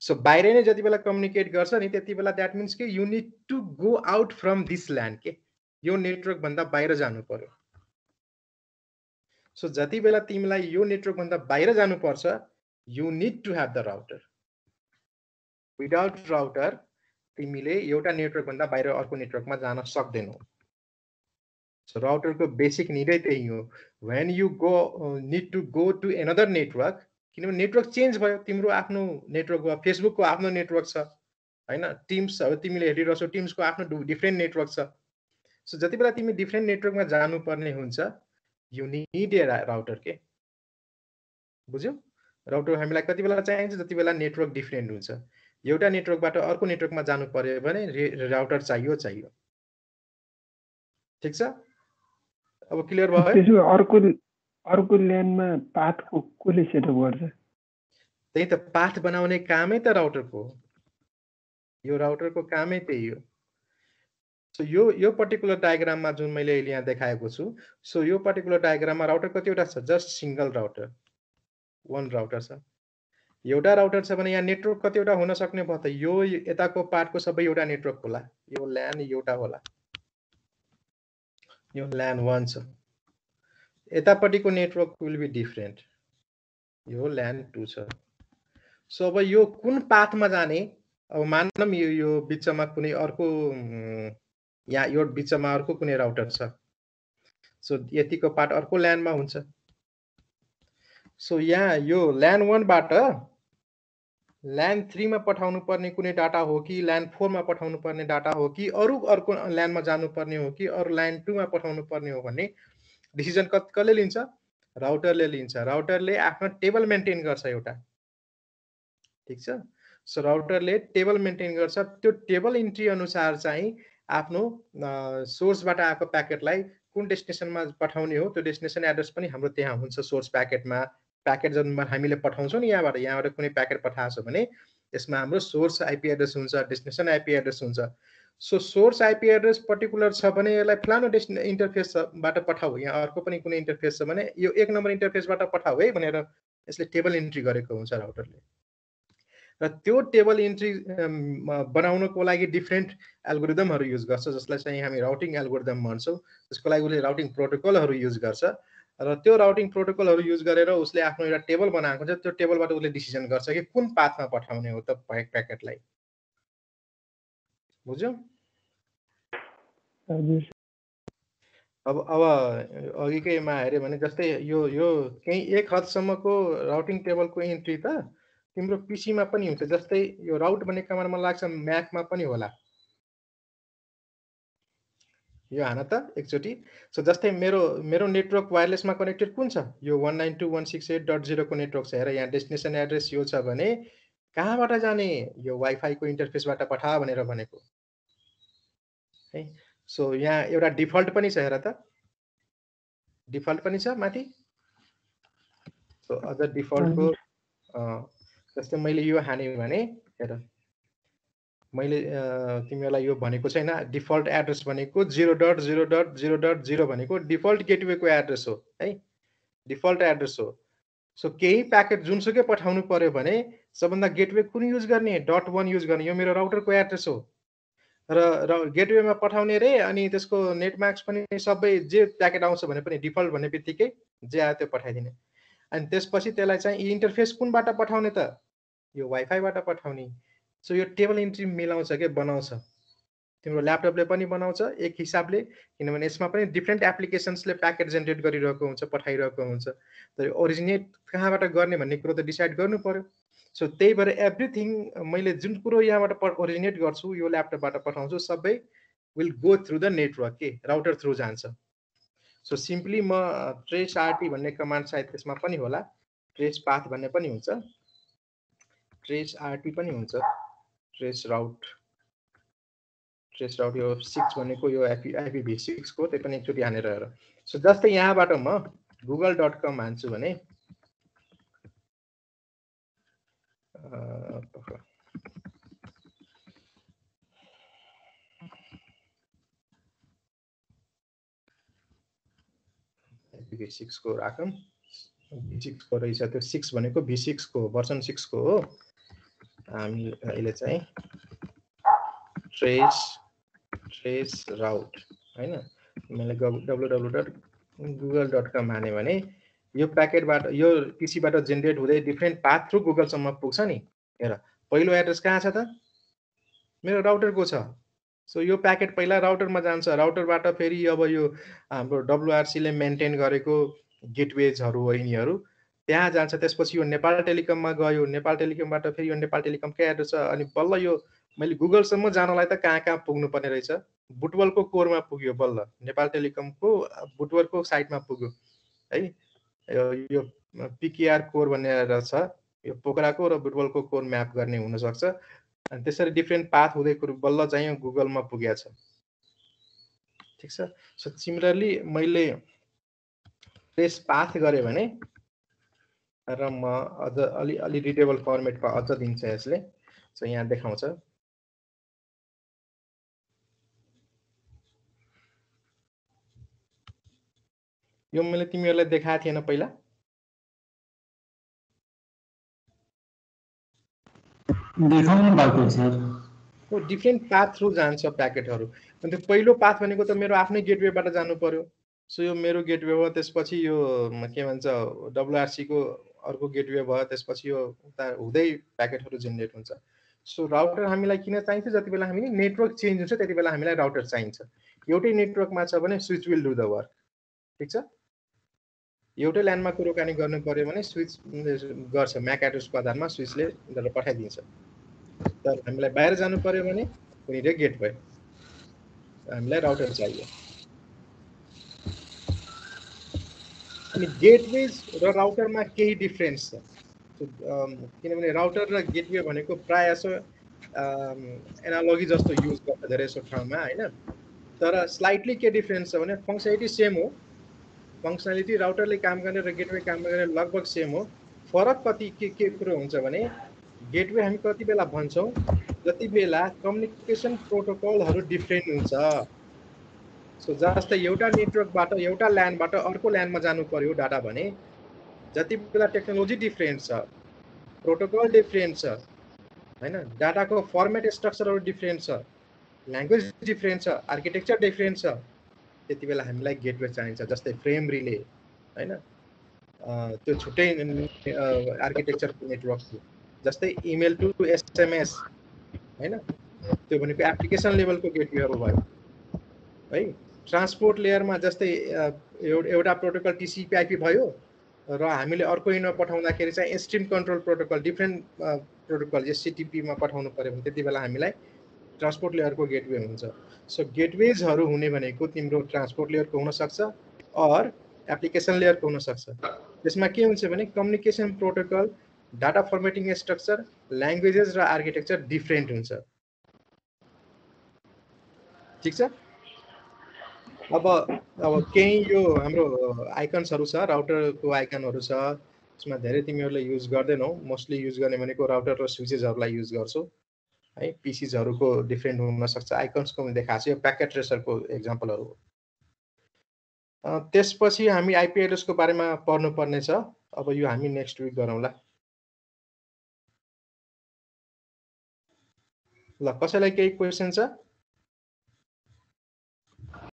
सो बाहिर नै जति बेला कम्युनिकेट गर्छ नि त्यति बेला द्याट मिन्स कि you need to go out from this LAN के, यो नेटवर्क भन्दा बाहिर जानु पर्यो। सो जति बेला तिमीलाई यो नेटवर्क भन्दा बाहिर जानुपर्छ, you need to have the router. Without router तिमीले एउटा नेटवर्क भन्दा बाहिर अर्को नेटवर्कमा जान सक्दैनौ। सो राउटरको बेसिक निडै त्यही हो। When you go need to go to another network, किनभने नेटवर्क चेन्ज भयो, तिम्रो आफ्नो नेटवर्क भयो, फेसबुकको आफ्नो नेटवर्क छ हैन, टिम्स अब तिमीले हेरिरहेछौ टिम्सको आफ्नो डिफ्रेन्ट नेटवर्क छ। सो जति बेला तिमी डिफ्रेन्ट नेटवर्कमा जानुपर्ने हुन्छ, यु निड ए राउटर के, बुझ्यौ? राउटर हामीलाई कति बेला चाहिन्छ, जति बेला नेटवर्क डिफ्रेन्ट हुन्छ। एउटा नेटवर्कबाट अर्को नेटवर्कमा जानु पर्यो भने राउटर चाहियो। ठीक छ? अब क्लियर भयो? त्यसो अर्को ल्यानमा पाथको कसले सेटअप गर्छ? त्यही त, पाथ बनाउने कामै त राउटरको हो। यो राउटरको कामै त्यही हो। सो यो पर्टिकुलर डायग्राममा जुन मैले अहिले यहाँ देखाएको छु, सो यो पर्टिकुलर डायग्राममा राउटर कतिवटा छ? जस्ट सिंगल राउटर, वन राउटर छ। एउटा राउटर छ भने यहाँ नेटवर्क कतिवटा हुन सक्ने भयो त? यो यताको पार्टको सबै एउटा नेटवर्क होला। यो ल्यान एउटा होला, यो ल्यान 1 छ। यतापट्टिको नेटवर्क विल बी डिफरेन्ट, यो ल्यान 2 छ। सो अब यो कुन पाथमा जाने? अब मानौँ यो बिचमा कुनै अर्को यहाँ यो बिचमा अर्को कुनै राउटर छ, सो यतिको पार्ट अर्को ल्यानमा हुन्छ। सो यहाँ यो ल्यान 1 बाट ल्यान 3 मा पठाउनु पर्ने कुनै डाटा हो कि ल्यान 4 मा पठाउनु पर्ने डाटा हो कि अर्को ल्यानमा जानु पर्ने हो कि अरु ल्यान 2 मा पठाउनु पर्ने हो भन्ने डिसिजन कसले लिन्छ? राउटरले लिन्छ। राउटरले आफ्नो टेबल मेन्टेन गर्छ एउटा, ठीक छ? सो राउटरले टेबल मेन्टेन गर्छ। त्यो टेबल इन्ट्री अनुसार चाहिँ आफ्नो सोर्सबाट आएको प्याकेटलाई कुन डेस्टिनेसनमा पठाउने हो, त्यो डेस्टिनेसन एड्रेस पनि हाम्रो त्यहाँ हुन्छ सोर्स प्याकेटमा। प्याकेट जुन हामीले पठाउँछौँ नि, यहाँबाट कुनै प्याकेट पठाएको छ भने यसमा हाम्रो सोर्स आइपी एड्रेस हुन्छ, डेस्टिनेसन आइपी एड्रेस हुन्छ। So source IP address particular छ भने यसलाई फलानु इन्टरफेसबाट पठाऊ, यहाँ अर्को पनि कुनै इन्टरफेस छ भने यो 1 नम्बर इन्टरफेसबाट पठाऊ है भनेर यसले टेबल इन्ट्री गरेको हुन्छ राउटरले। र त्यो टेबल इन्ट्री बनाउनको लागि डिफ्रेन्ट एल्गोरिदमहरू युज गर्छ, जसलाई चाहिँ हामी राउटिङ एल्गोरिदम भन्छौँ। त्यसको लागि उसले राउटिङ प्रोटोकलहरू युज गर्छ र त्यो राउटिङ प्रोटोकलहरू युज गरेर उसले आफ्नो एउटा टेबल बनाएको हुन्छ। त्यो टेबलबाट उसले डिसिजन गर्छ कि कुन पाथमा पठाउने हो त प्याकेटलाई। बुझ्यौ? अब अघिकैमा हेऱ्यो भने जस्तै यो केही एक हदसम्मको राउटिङ टेबलको इन्ट्री त तिम्रो पीसीमा पनि हुन्छ। जस्तै यो राउट भन्ने कमान्ड मलाई लाग्छ म्याकमा पनि होला। यो हान त एकचोटि। सो जस्तै मेरो नेटवर्क वायरलेसमा कनेक्टेड कुन छ? यो 192.168.0 को नेटवर्क छ। हेर यहाँ डेस्टिनेसन एड्रेस यो छ भने कहाँबाट जाने? यो वाइफाई को इन्टरफेसबाट पठा भनेर भनेको है। सो यहाँ एउटा डिफल्ट पनि छ, हेर त डिफल्ट पनि छ माथि। सो अझ डिफल्टको जस्तै मैले यो हाने भने हेर, मैले तिमीलाई यो भनेको छैन, डिफल्ट एड्रेस भनेको 0.0.0.0 भनेको डिफल्ट गेटवेको एड्रेस हो है, डिफल्ट एड्रेस हो। सो केही प्याकेट जुनसुकै पठाउनु पर्यो भने सबभन्दा गेटवे कुन युज गर्ने? .1 युज गर्ने। यो मेरो राउटरको एड्रेस हो र गेटवेमा पठाउने रे, अनि त्यसको नेटमार्क्स पनि सबै जे प्याकेट आउँछ भने पनि डिफल्ट भन्ने बित्तिकै जे आयो त्यो पठाइदिने। अनि त्यसपछि त्यसलाई चाहिँ इन्टरफेस कुनबाट पठाउने त? यो वाइफाईबाट पठाउने। सो यो टेबल इन्ट्री मिलाउँछ के, बनाउँछ। तिम्रो ल्यापटपले पनि बनाउँछ एक हिसाबले, किनभने यसमा पनि डिफ्रेन्ट एप्लिकेसन्सले प्याकेट जेनेरेट गरिरहेको हुन्छ, पठाइरहेको हुन्छ। तर ओरिजिनेट कहाँबाट गर्ने भन्ने कुरो त डिसाइड गर्नु पर्यो। सो त्यही भएर एभ्रिथिङ मैले जुन कुरो यहाँबाट ओरिजिनेट गर्छु, यो ल्यापटपबाट पठाउँछु, सबै will go through the network के, राउटर थ्रु जान्छ। सो सिम्पली म ट्रेस आरटी भन्ने कमान्ड सायद त्यसमा पनि होला, ट्रेस पाथ भन्ने पनि हुन्छ, ट्रेस आरटी पनि हुन्छ, ट्रेस राउट यो 6 भनेको यो IPv6 को, त्यही पनि एकचोटि हानेर हेर। सो जस्तै यहाँबाट म google.com हान्छु भने IPv6 को राखौँ, v6 को रहेछ त्यो, 6 भनेको v6 को भर्सन 6 को हो। हामी अहिले चाहिँ ट्रेस राउट हैन, मैले www.google.com हाने भने यो प्याकेटबाट, यो पीसीबाट जेनेरेट हुँदै डिफ्रेन्ट पाथ थ्रु गुगलसम्म पुग्छ नि। हेर पहिलो एड्रेस कहाँ छ त? मेरो राउटरको छ। सो यो प्याकेट पहिला राउटरमा जान्छ, राउटरबाट फेरि अब यो हाम्रो WRC ले मेन्टेन गरेको गेटवेजहरू हो यिनीहरू, त्यहाँ जान्छ। त्यसपछि यो नेपाल टेलिकममा गयो, नेपाल टेलिकमबाट फेरि यो नेपाल टेलिकमकै एड्रेस छ, अनि बल्ल यो मैले गुगलसम्म जानलाई त कहाँ कहाँ पुग्नु पर्ने रहेछ, बुटवलको कोरमा पुग्यो बल्ल, नेपाल टेलिकमको बुटवलको साइटमा पुग्यो है। यो पिकेआर कोर भनेर छ, यो पोखराको र बुटवलको कोर म्याप गर्ने हुनसक्छ। अनि त्यसरी डिफ्रेन्ट पाथ हुँदै बल्ल चाहिँ गुगलमा पुगेको छ। ठिक छ। सो सिमिलरली मैले ट्रेस पाथ गरेँ भने र म अझ अलि रिडेबल फर्मेटमा अझ दिन्छ यसले। सो यहाँ देखाउँछ यो मैले तिमीहरूलाई देखाएको थिएन पहिला, देखाउनु भएको सर। हो डिफ्रेन्ट पाथ थ्रु जान्छ प्याकेटहरू। अनि त्यो पहिलो पाथ भनेको त मेरो आफ्नै गेटवेबाट जानु पर्यो। सो यो मेरो गेटवे हो, त्यसपछि यो के भन्छ WRC को अर्को गेटवे भयो, त्यसपछि यो उता हुँदै प्याकेटहरू जेनेरेट हुन्छ। सो राउटर हामीलाई किन चाहिन्छ, जति बेला हामीले नेटवर्क चेन्ज हुन्छ त्यति बेला हामीलाई राउटर चाहिन्छ। एउटै नेटवर्कमा छ भने switch will do the work. ठिक छ। एउटै ल्यान्डमा कुराकानी गर्नु पर्यो भने स्विच गर्छ, म्याक एड्रेसको आधारमा स्विचले गरेर पठाइदिन्छ। तर हामीलाई बाहिर जानु पर्यो भने कुनै गेटवे, हामीलाई राउटर चाहियो। अनि गेटवेज र राउटरमा केही डिफरेन्स छ, किनभने राउटर र गेटवे भनेको प्रायः जसो एनालोगी जस्तो युज गर्छ धेरै जसो ठाउँमा हैन। तर स्लाइटली के डिफरेन्स छ भने फङ्सनालिटी सेम हो, फङ्सनालिटी राउटरले काम गर्ने र गेटवे काम गर्ने लगभग सेम हो। फरक कति के कुरो हुन्छ भने गेटवे हामी कति बेला भन्छौँ, जति बेला कम्युनिकेसन प्रोटोकलहरू डिफरेन्ट हुन्छ। सो जस्तै एउटा नेटवर्कबाट एउटा ल्यान्डबाट अर्को ल्यान्डमा जानु पर्यो डाटा भने जति बेला टेक्नोलोजी डिफरेन्ट छ, प्रोटोकल डिफरेन्ट छ हैन, डाटाको फर्मेट स्ट्रक्चरहरू डिफरेन्ट छ, ल्याङ्ग्वेज डिफरेन्ट छ, आर्किटेक्चर डिफरेन्ट छ, त्यति बेला हामीलाई गेटवे चाहिन्छ। जस्तै फ्रेम रिले हैन, त्यो छुट्टै आर्किटेक्चरको नेटवर्क हो। जस्तै इमेल टु SMS हैन, त्यो भनेको एप्लिकेसन लेभलको गेटवेहरू भयो है। ट्रान्सपोर्ट लेयरमा जस्तै एउटा प्रोटोकल TCP/IP भयो र हामीले अर्को इनमा पठाउँदाखेरि चाहिँ stream control protocol different protocol SCTP मा पठाउनु पर्यो भने त्यति बेला हामीलाई ट्रान्सपोर्ट लेयरको गेटवे हुन्छ। सो गेटवेजहरू हुने भनेको तिम्रो ट्रान्सपोर्ट लेयरको हुनसक्छ अर एप्लिकेसन लेयरको हुनसक्छ। त्यसमा के हुन्छ भने communication protocol, data formatting structure, languages र आर्किटेक्चर डिफ्रेन्ट हुन्छ। ठिक छ। अब केही यो हाम्रो आइकन्सहरू छ, राउटरको आइकनहरू छ, त्यसमा धेरै तिमीहरूले युज गर्दैनौ। मोस्टली युज गर्ने भनेको राउटर र स्विचेसहरूलाई युज गर्छौ है। पिसिजहरूको डिफ्रेन्ट हुनसक्छ। आइकन्सको मैले देखाएको छु, यो प्याकेट ट्रेसरको एक्जाम्पलहरू हो। त्यसपछि हामी आइपी एड्रेसको बारेमा पढ्नुपर्ने छ। अब यो हामी नेक्स्ट विक गरौँला। ल, कसैलाई केही क्वेसन छ?